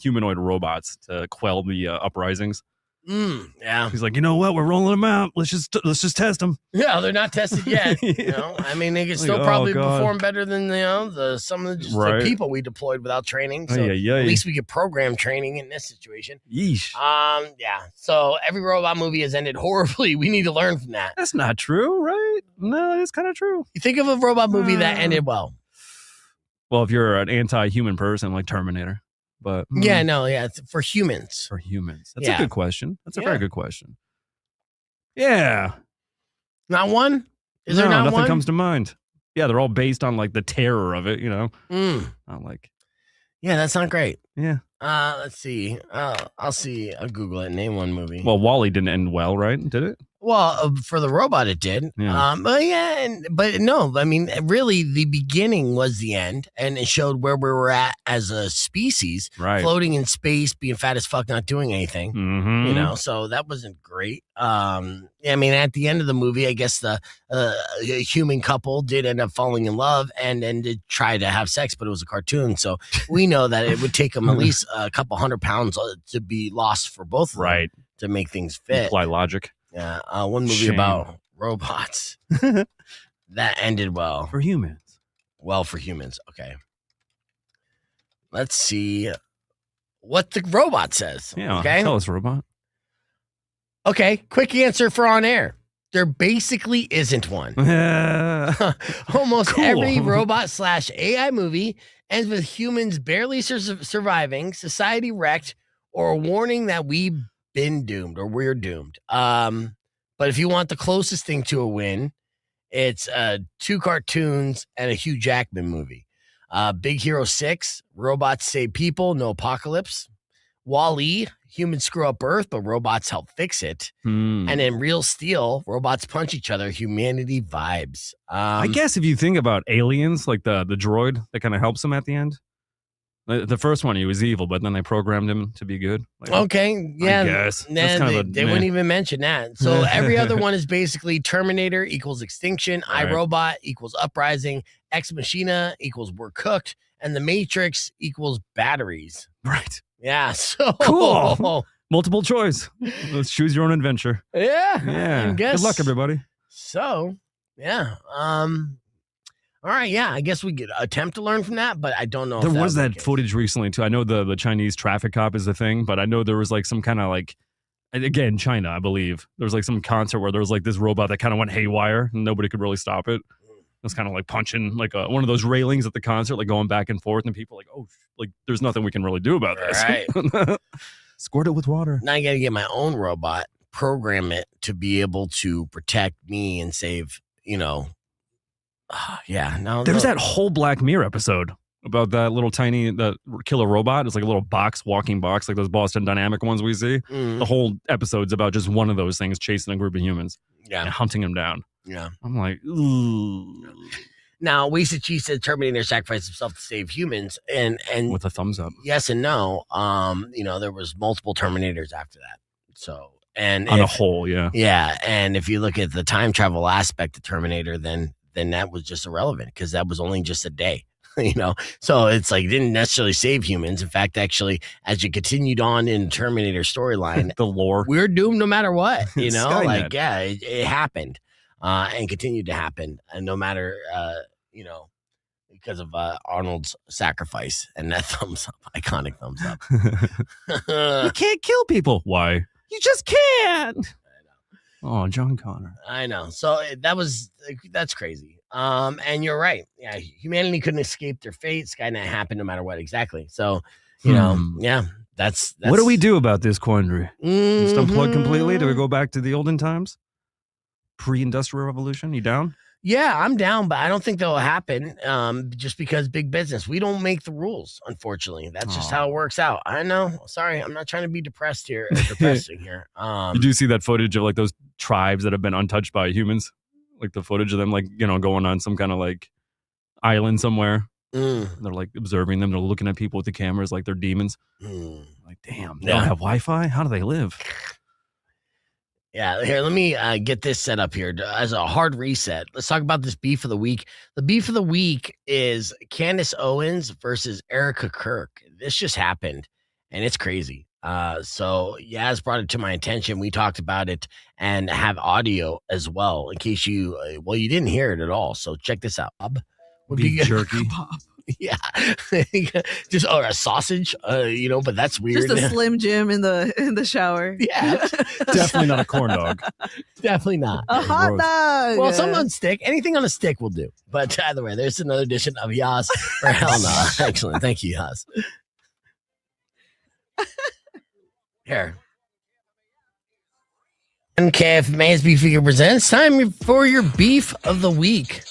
humanoid robots to quell the uprisings. Yeah. He's like, you know what? We're rolling them out. Let's just test them. Yeah, they're not tested yet. I mean, they can still probably perform better than some of the people we deployed without training. So at least we could program training in this situation. Yeesh. Yeah. So every robot movie has ended horribly. We need to learn from that. That's not true, right? No, it's kind of true. You think of a robot movie that ended well. Well, if you're an anti-human person like Terminator. But it's for humans. For humans. That's a good question. That's a very good question. Yeah. Not one? Is there not nothing one? comes to mind. Yeah, they're all based on like the terror of it, Not like. Yeah, that's not great. Yeah. Let's see. I'll see. I'll Google it. Name one movie. Well, WALL-E didn't end well, right? Did it? Well, for the robot, it did. Yeah. But no. I mean, really, the beginning was the end, and it showed where we were at as a species, right? Floating in space, being fat as fuck, not doing anything. Mm-hmm. So that wasn't great. I mean, at the end of the movie, I guess the human couple did end up falling in love and did try to have sex, but it was a cartoon, so we know that it would take them at least a couple 100 pounds to be lost for both of them, right? To make things fit. Apply logic. Yeah, one movie about robots. That ended well. For humans. Well, for humans. Okay. Let's see what the robot says. Yeah. Okay. Tell us, robot. Okay. Quick answer for on air. There basically isn't one. Almost every robot / AI movie ends with humans barely surviving, society wrecked, or a warning that we've been doomed or we're doomed. But if you want the closest thing to a win, it's 2 cartoons and a Hugh Jackman movie. Big Hero 6, robots save people, no apocalypse. Wall-E, humans screw up Earth, but robots help fix it. And in Real Steel, robots punch each other, humanity vibes. I guess if you think about aliens, like the droid that kind of helps him at the end. The first one, he was evil, but then they programmed him to be good. Like, okay, yeah. I guess. They wouldn't even mention that. So every other one is basically Terminator equals extinction, Right. iRobot equals uprising, Ex Machina equals we're cooked, and The Matrix equals batteries. Right. Yeah, so Cool. Multiple choice. Let's choose your own adventure. Yeah. Yeah. I guess Good luck, everybody. So, yeah. All right, yeah. I guess we could attempt to learn from that, but I don't know. There if was that that footage recently too. I know the Chinese traffic cop is a thing, but I know there was like some kind of like, again, China, I believe. There was like some concert where there was like this robot that kind of went haywire and nobody could really stop it. It was kind of like punching like one of those railings at the concert, like going back and forth, and people like, oh, like there's nothing we can really do about this. Right. Squirt it with water. Now I got to get my own robot, program it to be able to protect me and save, yeah. No, There was that whole Black Mirror episode about that little tiny the killer robot. It's like a little walking box, like those Boston Dynamic ones we see. The whole episode's about just one of those things chasing a group of humans, and hunting them down. Yeah, I'm like, ooh. Now, Wasted Cheese said Terminator sacrificed himself to save humans, and with a thumbs up. Yes and no. There was multiple Terminators after that. So, and on a whole, yeah. Yeah, and if you look at the time travel aspect of Terminator, then that was just irrelevant because that was only just a day. So it's like it didn't necessarily save humans. In fact, actually, as you continued on in Terminator storyline, the lore, we're doomed no matter what. Skynet. It happened. And continued to happen, and no matter, because of Arnold's sacrifice and that thumbs up, iconic thumbs up. You can't kill people. Why? You just can't. I know. Oh, John Connor. I know. So that's crazy. And you're right. Yeah, humanity couldn't escape their fate. Skynet happened no matter what. Exactly. So, yeah, that's. What do we do about this quandary? Just unplug completely? Do we go back to the olden times? Pre-industrial revolution? You down? Yeah, I'm down, but I don't think that'll happen just because big business. We don't make the rules, unfortunately. That's just how it works out. I know. Sorry, I'm not trying to be depressing here. You do see that footage of like those tribes that have been untouched by humans? Like the footage of them like, going on some kind of like island somewhere. They're like observing them. They're looking at people with the cameras like they're demons. Like, damn, they don't have Wi-Fi? How do they live? Yeah, here, let me get this set up here as a hard reset. Let's talk about this beef of the week. The beef of the week is Candace Owens versus Erica Kirk. This just happened, and it's crazy. So Yas brought it to my attention. We talked about it and have audio as well in case you didn't hear it at all. So check this out. Beef jerky. Yeah, just a sausage, but that's weird. Just a Slim Jim in the shower. Yeah, definitely not a corn dog. Definitely not a hot dog. Well, some on stick, anything on a stick will do. But either way, there's another edition of Yas or Hell No. Excellent, thank you, Yas. Here. KFMA's Beef Figure presents. Time for your beef of the week.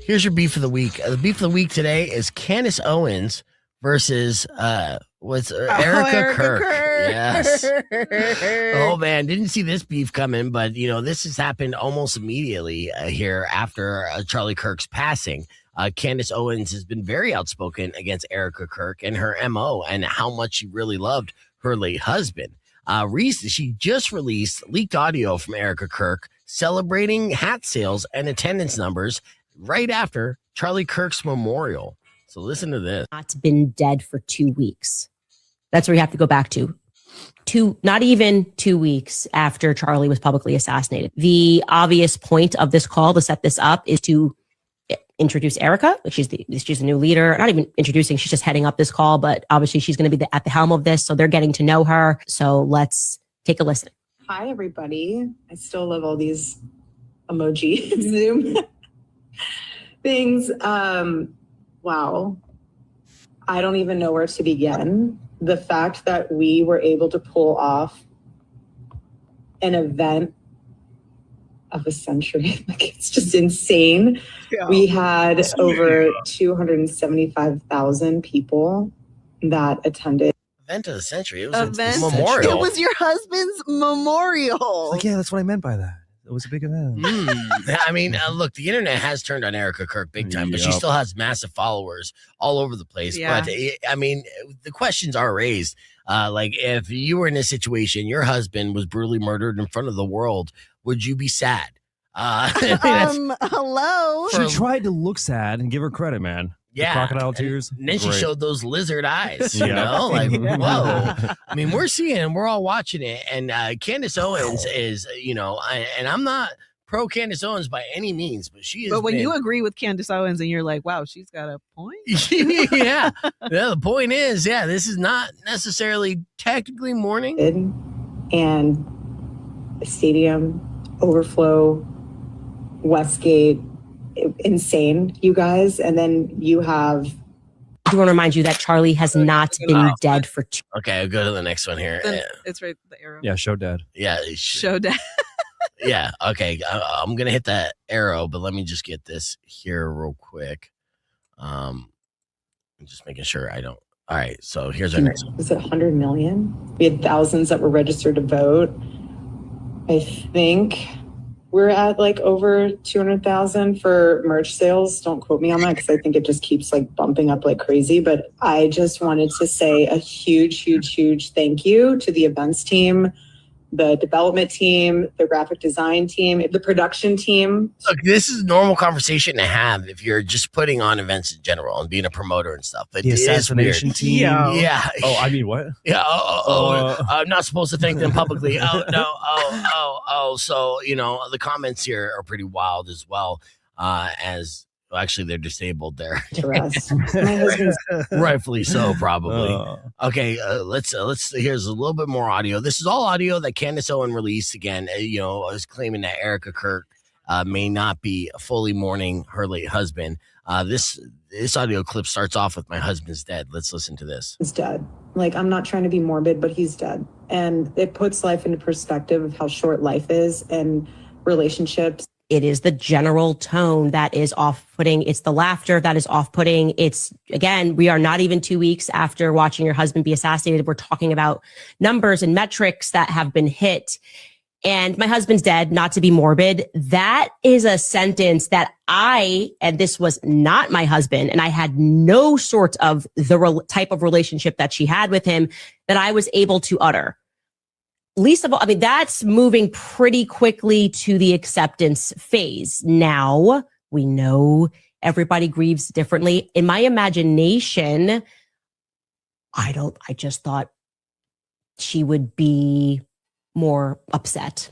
Here's your beef of the week. The beef of the week today is Candace Owens versus Erica Kirk. Yes. Oh man, didn't see this beef coming, but this has happened almost immediately here after Charlie Kirk's passing. Candace Owens has been very outspoken against Erica Kirk and her MO and how much she really loved her late husband. She just released leaked audio from Erica Kirk celebrating hat sales and attendance numbers right after Charlie Kirk's memorial. So listen to this. Not been dead for 2 weeks. That's where you have to go back to. not even 2 weeks after Charlie was publicly assassinated. The obvious point of this call to set this up is to introduce Erica. She's a new leader. Not even introducing, she's just heading up this call, but obviously she's going to be at the helm of this. So they're getting to know her. So let's take a listen. Hi, everybody. I still love all these emoji Zoom things. Wow. I don't even know where to begin. The fact that we were able to pull off an event of a century, like it's just insane. Yeah. We had over 275,000 people that attended. Event of the century. It was a memorial. It was your husband's memorial. Like, yeah, that's what I meant by that. It was a big event. I mean, look, the internet has turned on Erica Kirk big time, but she still has massive followers all over the place. Yeah. But I mean, the questions are raised. Like, if you were in a situation, your husband was brutally murdered in front of the world, would you be sad? Hello. She tried to look sad and give her credit, man. Yeah, the crocodile tears. And then she showed those lizard eyes, you know, like, whoa. I mean, we're all watching it. And Candace Owens is, you know, and I'm not pro Candace Owens by any means, but she is. But when you agree with Candace Owens and you're like, wow, she's got a point. Yeah. The point is, this is not necessarily technically mourning. And the stadium, overflow, Westgate. Insane, you guys. And then you have. I want to remind you that Charlie has not been dead for 2. Okay, I'll go to the next one here. It's right, the arrow. Yeah, show dad. Yeah, show dad. Yeah, okay. I'm gonna hit that arrow, but let me just get this here real quick. I'm just making sure I don't. All right, so here's our next one. Was it 100 million? We had thousands that were registered to vote. I think we're at like over 200,000 for merch sales. Don't quote me on that because I think it just keeps like bumping up like crazy. But I just wanted to say a huge, huge, huge thank you to the events team, the development team, the graphic design team, the production team. Look, this is a normal conversation to have if you're just putting on events in general and being a promoter and stuff. But the assassination team. Yeah. Oh, I mean, what? Yeah. I'm not supposed to thank them publicly. Oh, no. Oh. So, you know, the comments here are pretty wild as well. Actually, they're disabled there. Rightfully so, probably. Okay, let's. Here's a little bit more audio. This is all audio that Candace Owens released again. You know, is claiming that Erica Kirk may not be fully mourning her late husband. This audio clip starts off with "My husband's dead." Let's listen to this. He's dead. Like, I'm not trying to be morbid, but he's dead, and it puts life into perspective of how short life is and relationships. It is the general tone that is off-putting. It's the laughter that is off-putting. It's, again, we are not even 2 weeks after watching your husband be assassinated. We're talking about numbers and metrics that have been hit. And my husband's dead, not to be morbid. That is a sentence that and this was not my husband, and I had no sort of the type of relationship that she had with him that I was able to utter. Least of all, I mean, that's moving pretty quickly to the acceptance phase. Now we know everybody grieves differently. In my imagination, I just thought she would be more upset.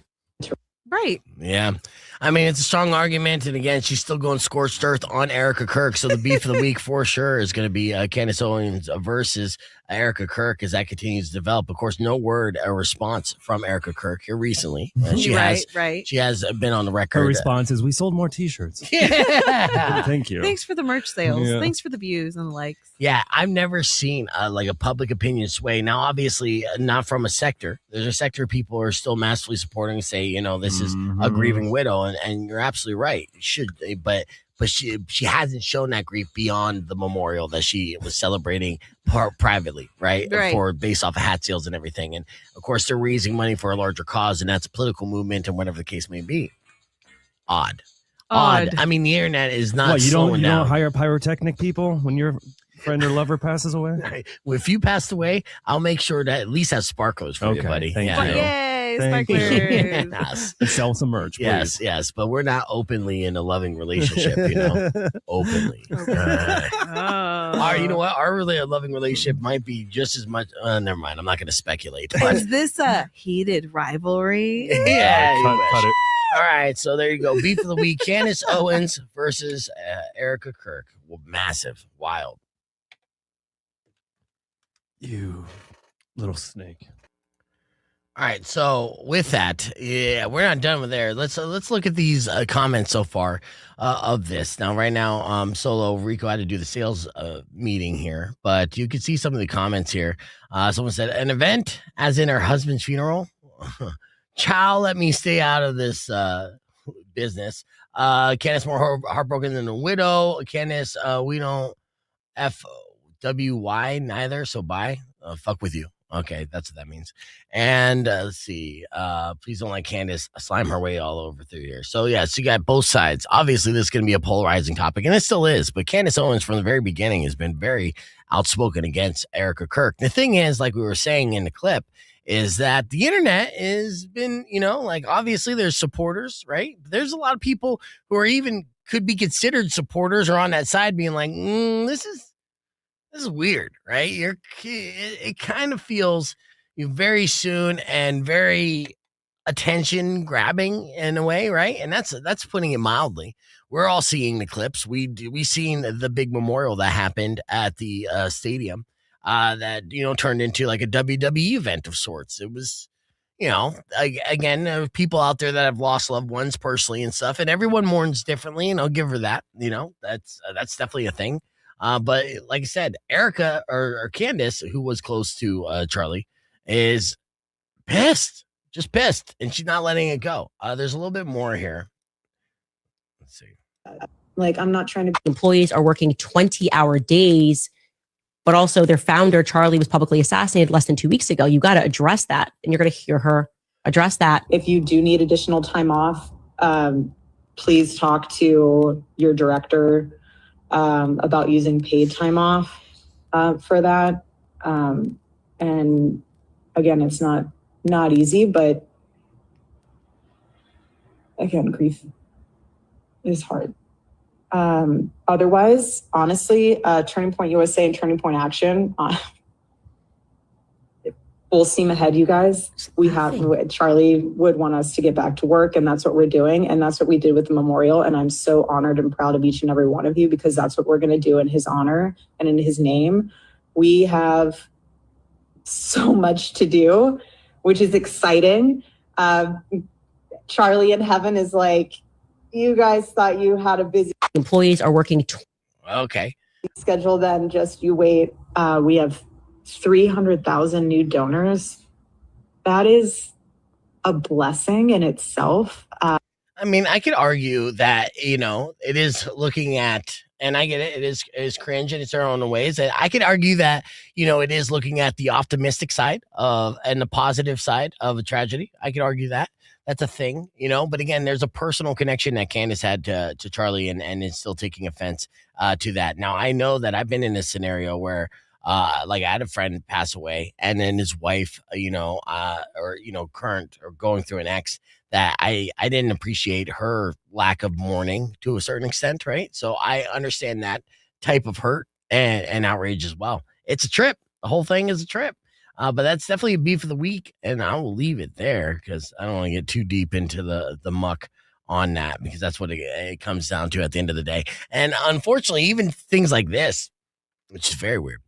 Right. Yeah. I mean, it's a strong argument. And again, she's still going scorched earth on Erica Kirk. So the beef of the week for sure is going to be Candace Owens versus Erica Kirk as that continues to develop. Of course, no word or response from Erica Kirk here recently. She has been on the record. Her response is, we sold more t-shirts. Yeah. Thank you. Thanks for the merch sales. Yeah. Thanks for the views and the likes. Yeah, I've never seen like a public opinion sway. Now, obviously, not from a sector. There's a sector of people who are still massively supporting and say, you know, this is a grieving widow, and you're absolutely right. It should, but she hasn't shown that grief beyond the memorial that she was celebrating privately, right? For based off of hat sales and everything. And of course, they're raising money for a larger cause, and that's a political movement and whatever the case may be. Odd. I mean, the internet is not. What, you don't hire pyrotechnic people when your friend or lover passes away? If you passed away, I'll make sure to at least have sparklers for you, buddy. Thank you. Yay. Yay, Thank you. sparklers. Yes. And sell some merch, please. Yes, but we're not openly in a loving relationship, openly. All right, you know what? Our really loving relationship might be just as much. Never mind. I'm not going to speculate. But Is this a heated rivalry? yeah, you Cut wish. it. All right, so there you go. Beef of the week: Candace Owens versus Erica Kirk. Well, massive, wild. You little snake. All right, so with that, yeah, we're not done with there. Let's look at these comments so far of this. Now, right now, Solo Rico had to do the sales meeting here, but you can see some of the comments here. Someone said, "An event, as in her husband's funeral." Child, let me stay out of this business. Candace more heartbroken than a widow. Candace, we don't FWY neither, so bye. Fuck with you. Okay, that's what that means. And let's see. Please don't let Candace slime her way all over through here. So yeah, so you got both sides. Obviously, this is going to be a polarizing topic, and it still is. But Candace Owens, from the very beginning, has been very outspoken against Erica Kirk. The thing is, like we were saying in the clip, is that the internet has been, like obviously there's supporters, right? There's a lot of people who are even could be considered supporters or on that side being like, this is weird, right? It kind of feels very soon and very attention grabbing in a way, right? And that's putting it mildly. We're all seeing the clips. We seen the big memorial that happened at the stadium that turned into like a WWE event of sorts. It was, again, there are people out there that have lost loved ones personally and stuff, and everyone mourns differently, and I'll give her that. That's definitely a thing. But like I said, Erica or Candace, who was close to Charlie, is pissed, just pissed, and she's not letting it go. There's a little bit more here. Let's see. Like, I'm not trying to. Employees are working 20-hour days, but also their founder, Charlie, was publicly assassinated less than 2 weeks ago. You got to address that, and you're going to hear her address that. If you do need additional time off, please talk to your director about using paid time off for that. And again, it's not easy, but again, grief is hard. Otherwise, honestly, Turning Point USA and Turning Point Action, full steam ahead, you guys. Charlie would want us to get back to work, and that's what we're doing. And that's what we did with the memorial. And I'm so honored and proud of each and every one of you, because that's what we're going to do in his honor and in his name. We have so much to do, which is exciting. Charlie in heaven is like, you guys thought you had a busy Employees are working okay schedule, then just you wait. We have 300,000 new donors. That is a blessing in itself. I mean, I could argue that, it is looking at, and I get it, it is cringe in its own ways. And I could argue that, it is looking at the optimistic side and the positive side of a tragedy. I could argue that. That's a thing, but again, there's a personal connection that Candace had to Charlie and is still taking offense to that. Now, I know that I've been in a scenario where like I had a friend pass away, and then his wife, current or going through an ex, that I didn't appreciate her lack of mourning to a certain extent, right? So I understand that type of hurt and outrage as well. It's a trip. The whole thing is a trip. But that's definitely a beef of the week, and I will leave it there because I don't want to get too deep into the muck on that, because that's what it comes down to at the end of the day. And unfortunately, even things like this, which is very weird,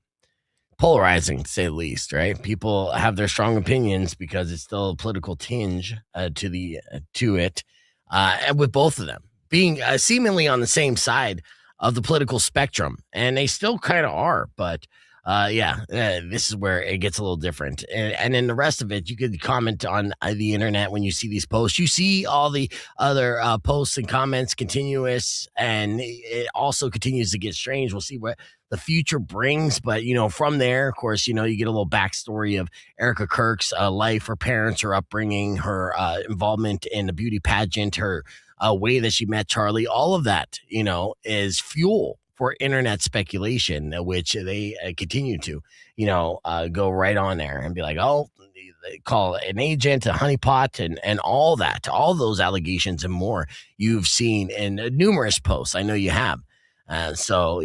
polarizing to say the least, right? People have their strong opinions because it's still a political tinge to it, and with both of them being seemingly on the same side of the political spectrum, and they still kind of are, but this is where it gets a little different. And then the rest of it, you could comment on the internet when you see these posts. You see all the other posts and comments continuous, and it also continues to get strange. We'll see what the future brings. But, from there, of course, you get a little backstory of Erica Kirk's life, her parents, her upbringing, her involvement in the beauty pageant, her way that she met Charlie. All of that, is fuel for internet speculation, which they continue to, go right on there and be like, oh, they call an agent, a honeypot, and all that, all those allegations and more you've seen in numerous posts. I know you have. So,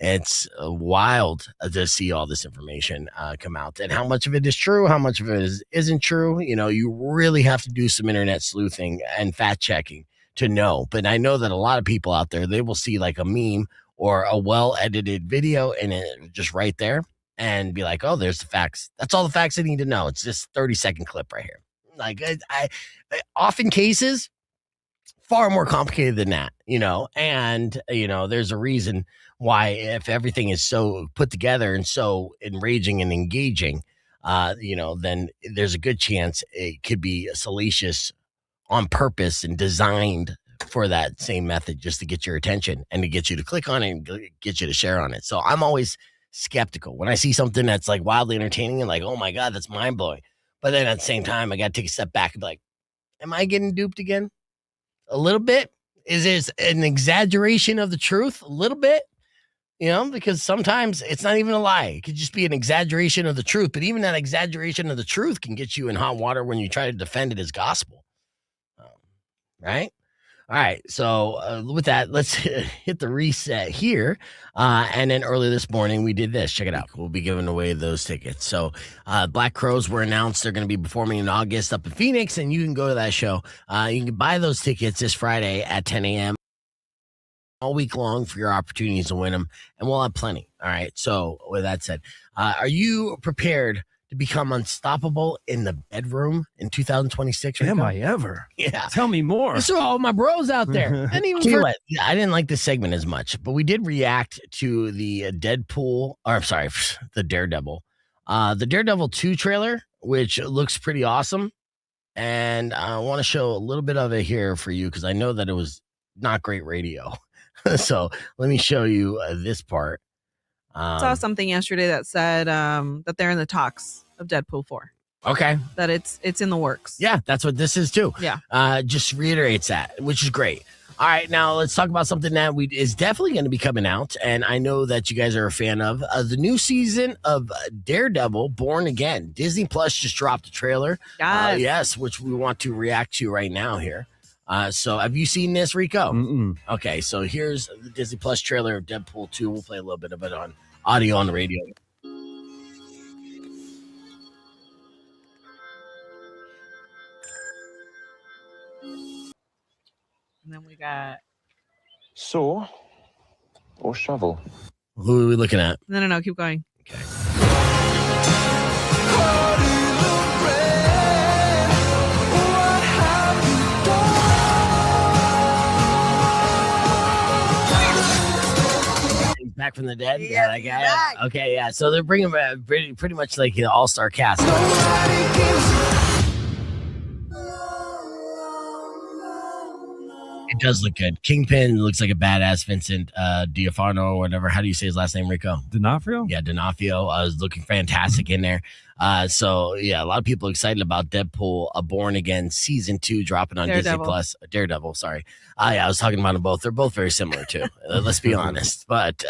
it's wild to see all this information come out, and how much of it is true, how much of it isn't true. You really have to do some internet sleuthing and fact checking to know. But I know that a lot of people out there, they will see like a meme or a well-edited video and it just right there and be like, oh, there's the facts. That's all the facts I need to know. It's this 30-second clip right here. Like I often cases far more complicated than that, and, there's a reason why, if everything is so put together and so enraging and engaging, then there's a good chance it could be salacious on purpose and designed for that same method, just to get your attention and to get you to click on it and get you to share on it. So I'm always skeptical when I see something that's like wildly entertaining and like, oh my God, that's mind blowing. But then at the same time, I got to take a step back and be like, am I getting duped again? A little bit? Is this an exaggeration of the truth? A little bit? Because sometimes it's not even a lie. It could just be an exaggeration of the truth. But even that exaggeration of the truth can get you in hot water when you try to defend it as gospel. Right? All right. So with that, let's hit the reset here. And then early this morning, we did this. Check it out. We'll be giving away those tickets. So Black Crowes were announced. They're going to be performing in August up in Phoenix, and you can go to that show. You can buy those tickets this Friday at 10 a.m. all week long for your opportunities to win them, and we'll have plenty. All right. So with that said, are you prepared to become unstoppable in the bedroom in 2026? Am I ever? Yeah. Tell me more. These are all my bros out there. And even I didn't like this segment as much, but we did react to the Deadpool, or I'm sorry, the Daredevil. The Daredevil 2 trailer, which looks pretty awesome. And I want to show a little bit of it here for you because I know that it was not great radio. So let me show you this part. I saw something yesterday that said that they're in the talks of Deadpool 4. Okay. That it's in the works. Yeah, that's what this is too. Yeah. Just reiterates that, which is great. All right, now let's talk about something that is definitely going to be coming out, and I know that you guys are a fan of. The new season of Daredevil, Born Again. Disney Plus just dropped a trailer. Yes, which we want to react to right now here. So have you seen this, Rico? Mm-mm. Okay, so here's the Disney Plus trailer of Deadpool 2. We'll play a little bit of it on audio on the radio. And then we got Saw or shovel? Who are we looking at? no, keep going. Okay. Back from the dead. Yeah, that guy. Back. Okay, yeah. So they're bringing pretty much like the all-star cast. It does look good. Kingpin looks like a badass Vincent D'Onofrio or whatever. How do you say his last name, Rico? D'Onofrio? Yeah, D'Onofrio. Was looking fantastic in there. So yeah, a lot of people excited about Deadpool, A Born Again season 2 dropping on Disney Plus. Daredevil, sorry. Yeah, I was talking about them both. They're both very similar too. Let's be honest. But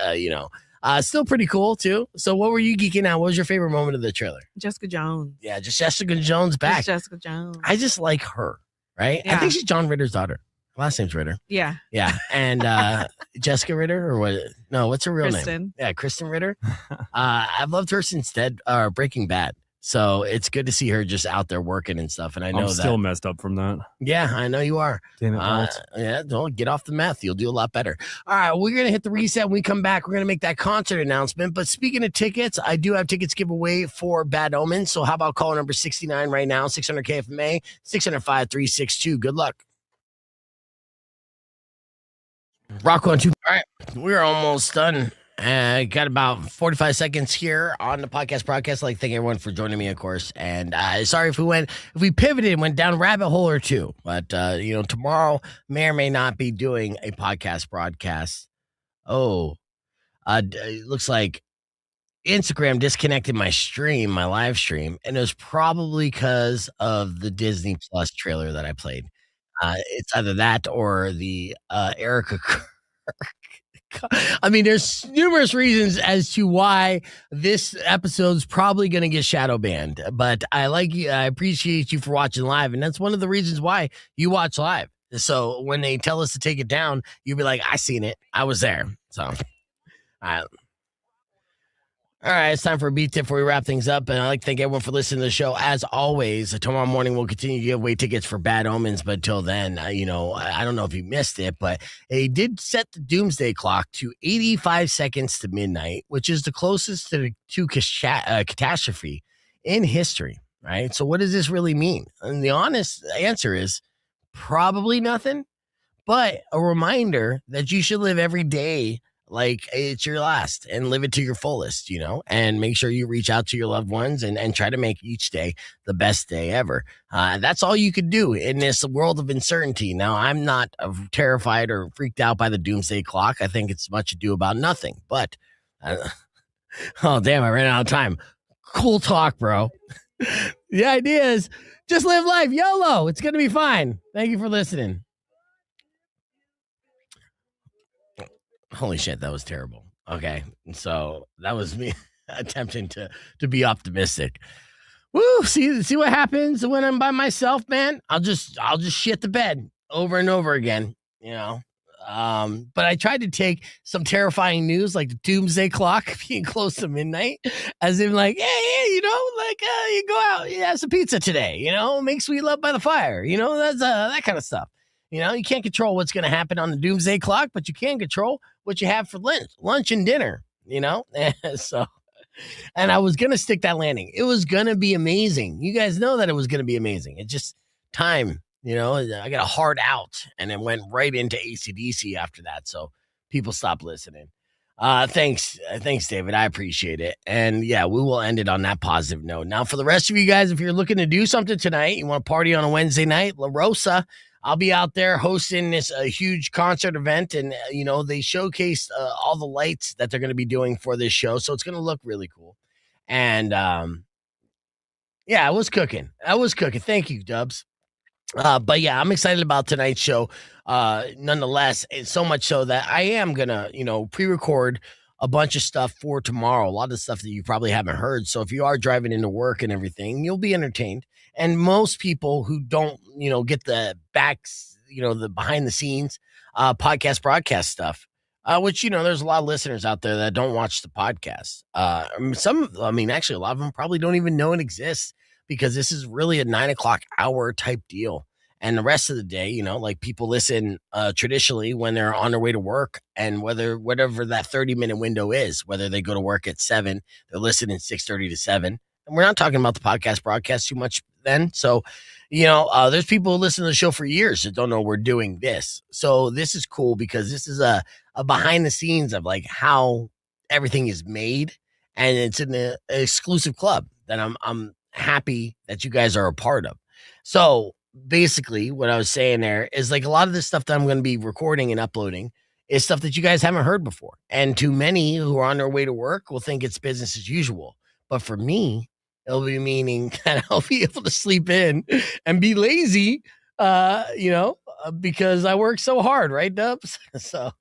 still pretty cool too. So what were you geeking out? What was your favorite moment of the trailer? Jessica Jones. Yeah, just Jessica Jones back. Just Jessica Jones. I just like her, right? Yeah. I think she's John Ritter's daughter. Last name's Ritter. Yeah. Yeah. And Jessica Ritter, or what? No, what's her real Kristen. name? Yeah, Kristen Ritter. I've loved her since Breaking Bad. So it's good to see her just out there working and stuff. And I know I'm still messed up from that. Yeah, I know you are. Damn it, yeah, don't get off the meth. You'll do a lot better. All right, we're going to hit the reset. When we come back, we're going to make that concert announcement. But speaking of tickets, I do have tickets giveaway for Bad Omens. So how about call number 69 right now, 600 KFMA, 605-362. Good luck. Rock 1, 2. All right, we're almost done. Got about 45 seconds here on the podcast broadcast. I'd like to thank everyone for joining me, of course. And sorry if we pivoted and went down a rabbit hole or two. But tomorrow may or may not be doing a podcast broadcast. It looks like Instagram disconnected my live stream, and it was probably because of the Disney Plus trailer that I played. It's either that or the Erica I mean, there's numerous reasons as to why this episode's probably going to get shadow banned, but I like you. I appreciate you for watching live. And that's one of the reasons why you watch live. So when they tell us to take it down, you'll be like, I seen it. I was there. So, all right, it's time for a beat tip before we wrap things up. And I'd like to thank everyone for listening to the show. As always, tomorrow morning we'll continue to give away tickets for Bad Omens. But until then, I don't know if you missed it, but they did set the doomsday clock to 85 seconds to midnight, which is the closest to catastrophe in history, right? So what does this really mean? And the honest answer is probably nothing, but a reminder that you should live every day like it's your last and live it to your fullest, and make sure you reach out to your loved ones and try to make each day the best day ever. That's all you could do in this world of uncertainty. Now, I'm not terrified or freaked out by the doomsday clock. I think it's much ado about nothing, but oh, damn, I ran out of time. Cool talk, bro. The idea is just live life. YOLO. It's going to be fine. Thank you for listening. Holy shit, that was terrible. Okay, so that was me attempting to be optimistic. Woo! See what happens when I'm by myself, man. I'll just shit the bed over and over again, But I tried to take some terrifying news like the doomsday clock being close to midnight, as in like, hey, you go out, you have some pizza today, make sweet love by the fire, that's that kind of stuff. You can't control what's going to happen on the doomsday clock, but you can control what you have for lunch and dinner, So, and I was going to stick that landing. It was going to be amazing. You guys know that it was going to be amazing. It just time, I got a hard out and it went right into AC/DC after that. So people stopped listening. Thanks, David. I appreciate it. And yeah, we will end it on that positive note. Now, for the rest of you guys, if you're looking to do something tonight, you want to party on a Wednesday night, La Rosa, I'll be out there hosting this huge concert event, and they showcased all the lights that they're going to be doing for this show, so it's going to look really cool. And yeah, I was cooking. Thank you, Dubs. But yeah, I'm excited about tonight's show. Nonetheless, it's so much so that I am gonna, pre-record a bunch of stuff for tomorrow. A lot of stuff that you probably haven't heard. So if you are driving into work and everything, you'll be entertained. And most people who don't, get the backs, the behind the scenes podcast broadcast stuff, which, there's a lot of listeners out there that don't watch the podcast. Actually, a lot of them probably don't even know it exists because this is really a 9 o'clock hour type deal. And the rest of the day, like people listen traditionally when they're on their way to work, and whatever that 30-minute window is, whether they go to work at 7, they're listening 6:30 to 7. And we're not talking about the podcast broadcast too much then. So, there's people who listen to the show for years that don't know we're doing this. So this is cool because this is a behind the scenes of like how everything is made. And it's an exclusive club that I'm happy that you guys are a part of. So basically what I was saying there is like a lot of this stuff that I'm going to be recording and uploading is stuff that you guys haven't heard before. And to many who are on their way to work will think it's business as usual. But for me, it'll be meaning that I'll be able to sleep in and be lazy, because I work so hard, right, Dubs? So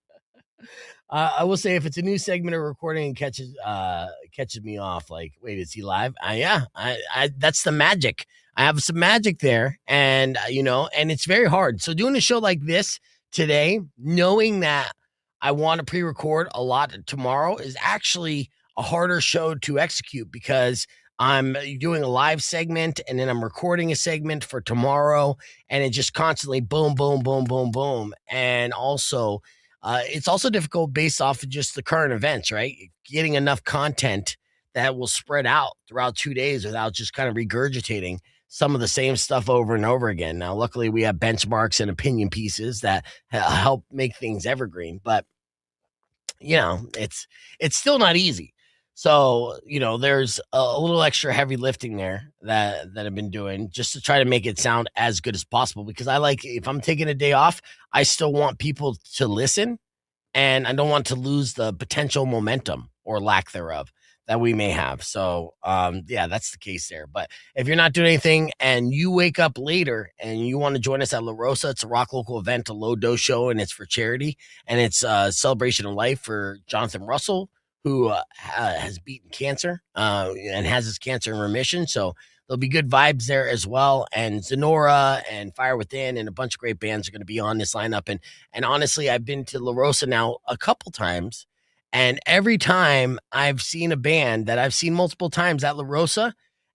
I will say if it's a new segment or recording and catches me off, like, wait, is he live? That's the magic. I have some magic there, and and it's very hard. So doing a show like this today, knowing that I want to pre-record a lot tomorrow, is actually a harder show to execute because I'm doing a live segment and then I'm recording a segment for tomorrow, and it just constantly boom, boom, boom, boom, boom. And also, it's also difficult based off of just the current events, right? Getting enough content that will spread out throughout 2 days without just kind of regurgitating some of the same stuff over and over again. Now, luckily, we have benchmarks and opinion pieces that help make things evergreen, but it's still not easy. So, there's a little extra heavy lifting there that I've been doing just to try to make it sound as good as possible, because if I'm taking a day off, I still want people to listen, and I don't want to lose the potential momentum or lack thereof that we may have. So yeah, that's the case there. But if you're not doing anything and you wake up later and you want to join us at La Rosa, it's a rock local event, a low dose show, and it's for charity, and it's a celebration of life for Jonathan Russell, who has beaten cancer and has his cancer in remission. So there'll be good vibes there as well. And Zenora and Fire Within and a bunch of great bands are going to be on this lineup. And honestly, I've been to La Rosa now a couple times. And every time I've seen a band that I've seen multiple times at La Rosa,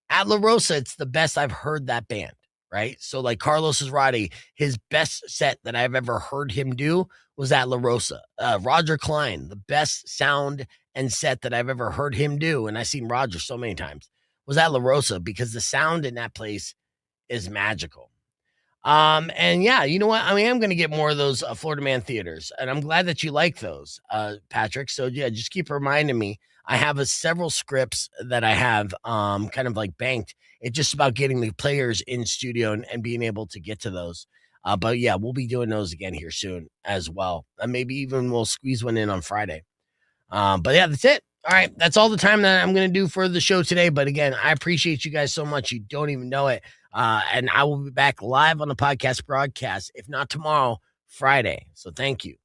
it's the best I've heard that band, right? So like Carlos Izarrate, his best set that I've ever heard him do was at La Rosa. Roger Klein, the best sound and set that I've ever heard him do, and I've seen Roger so many times, was at La Rosa because the sound in that place is magical. And yeah, you know what? I mean, I'm going to get more of those Florida Man theaters, and I'm glad that you like those, Patrick. So yeah, just keep reminding me. I have several scripts that I have kind of like banked. It's just about getting the players in studio and being able to get to those. But yeah, we'll be doing those again here soon as well. And maybe even we'll squeeze one in on Friday. But yeah, that's it. All right, that's all the time that I'm going to do for the show today. But again, I appreciate you guys so much. You don't even know it. And I will be back live on the podcast broadcast, if not tomorrow, Friday. So thank you.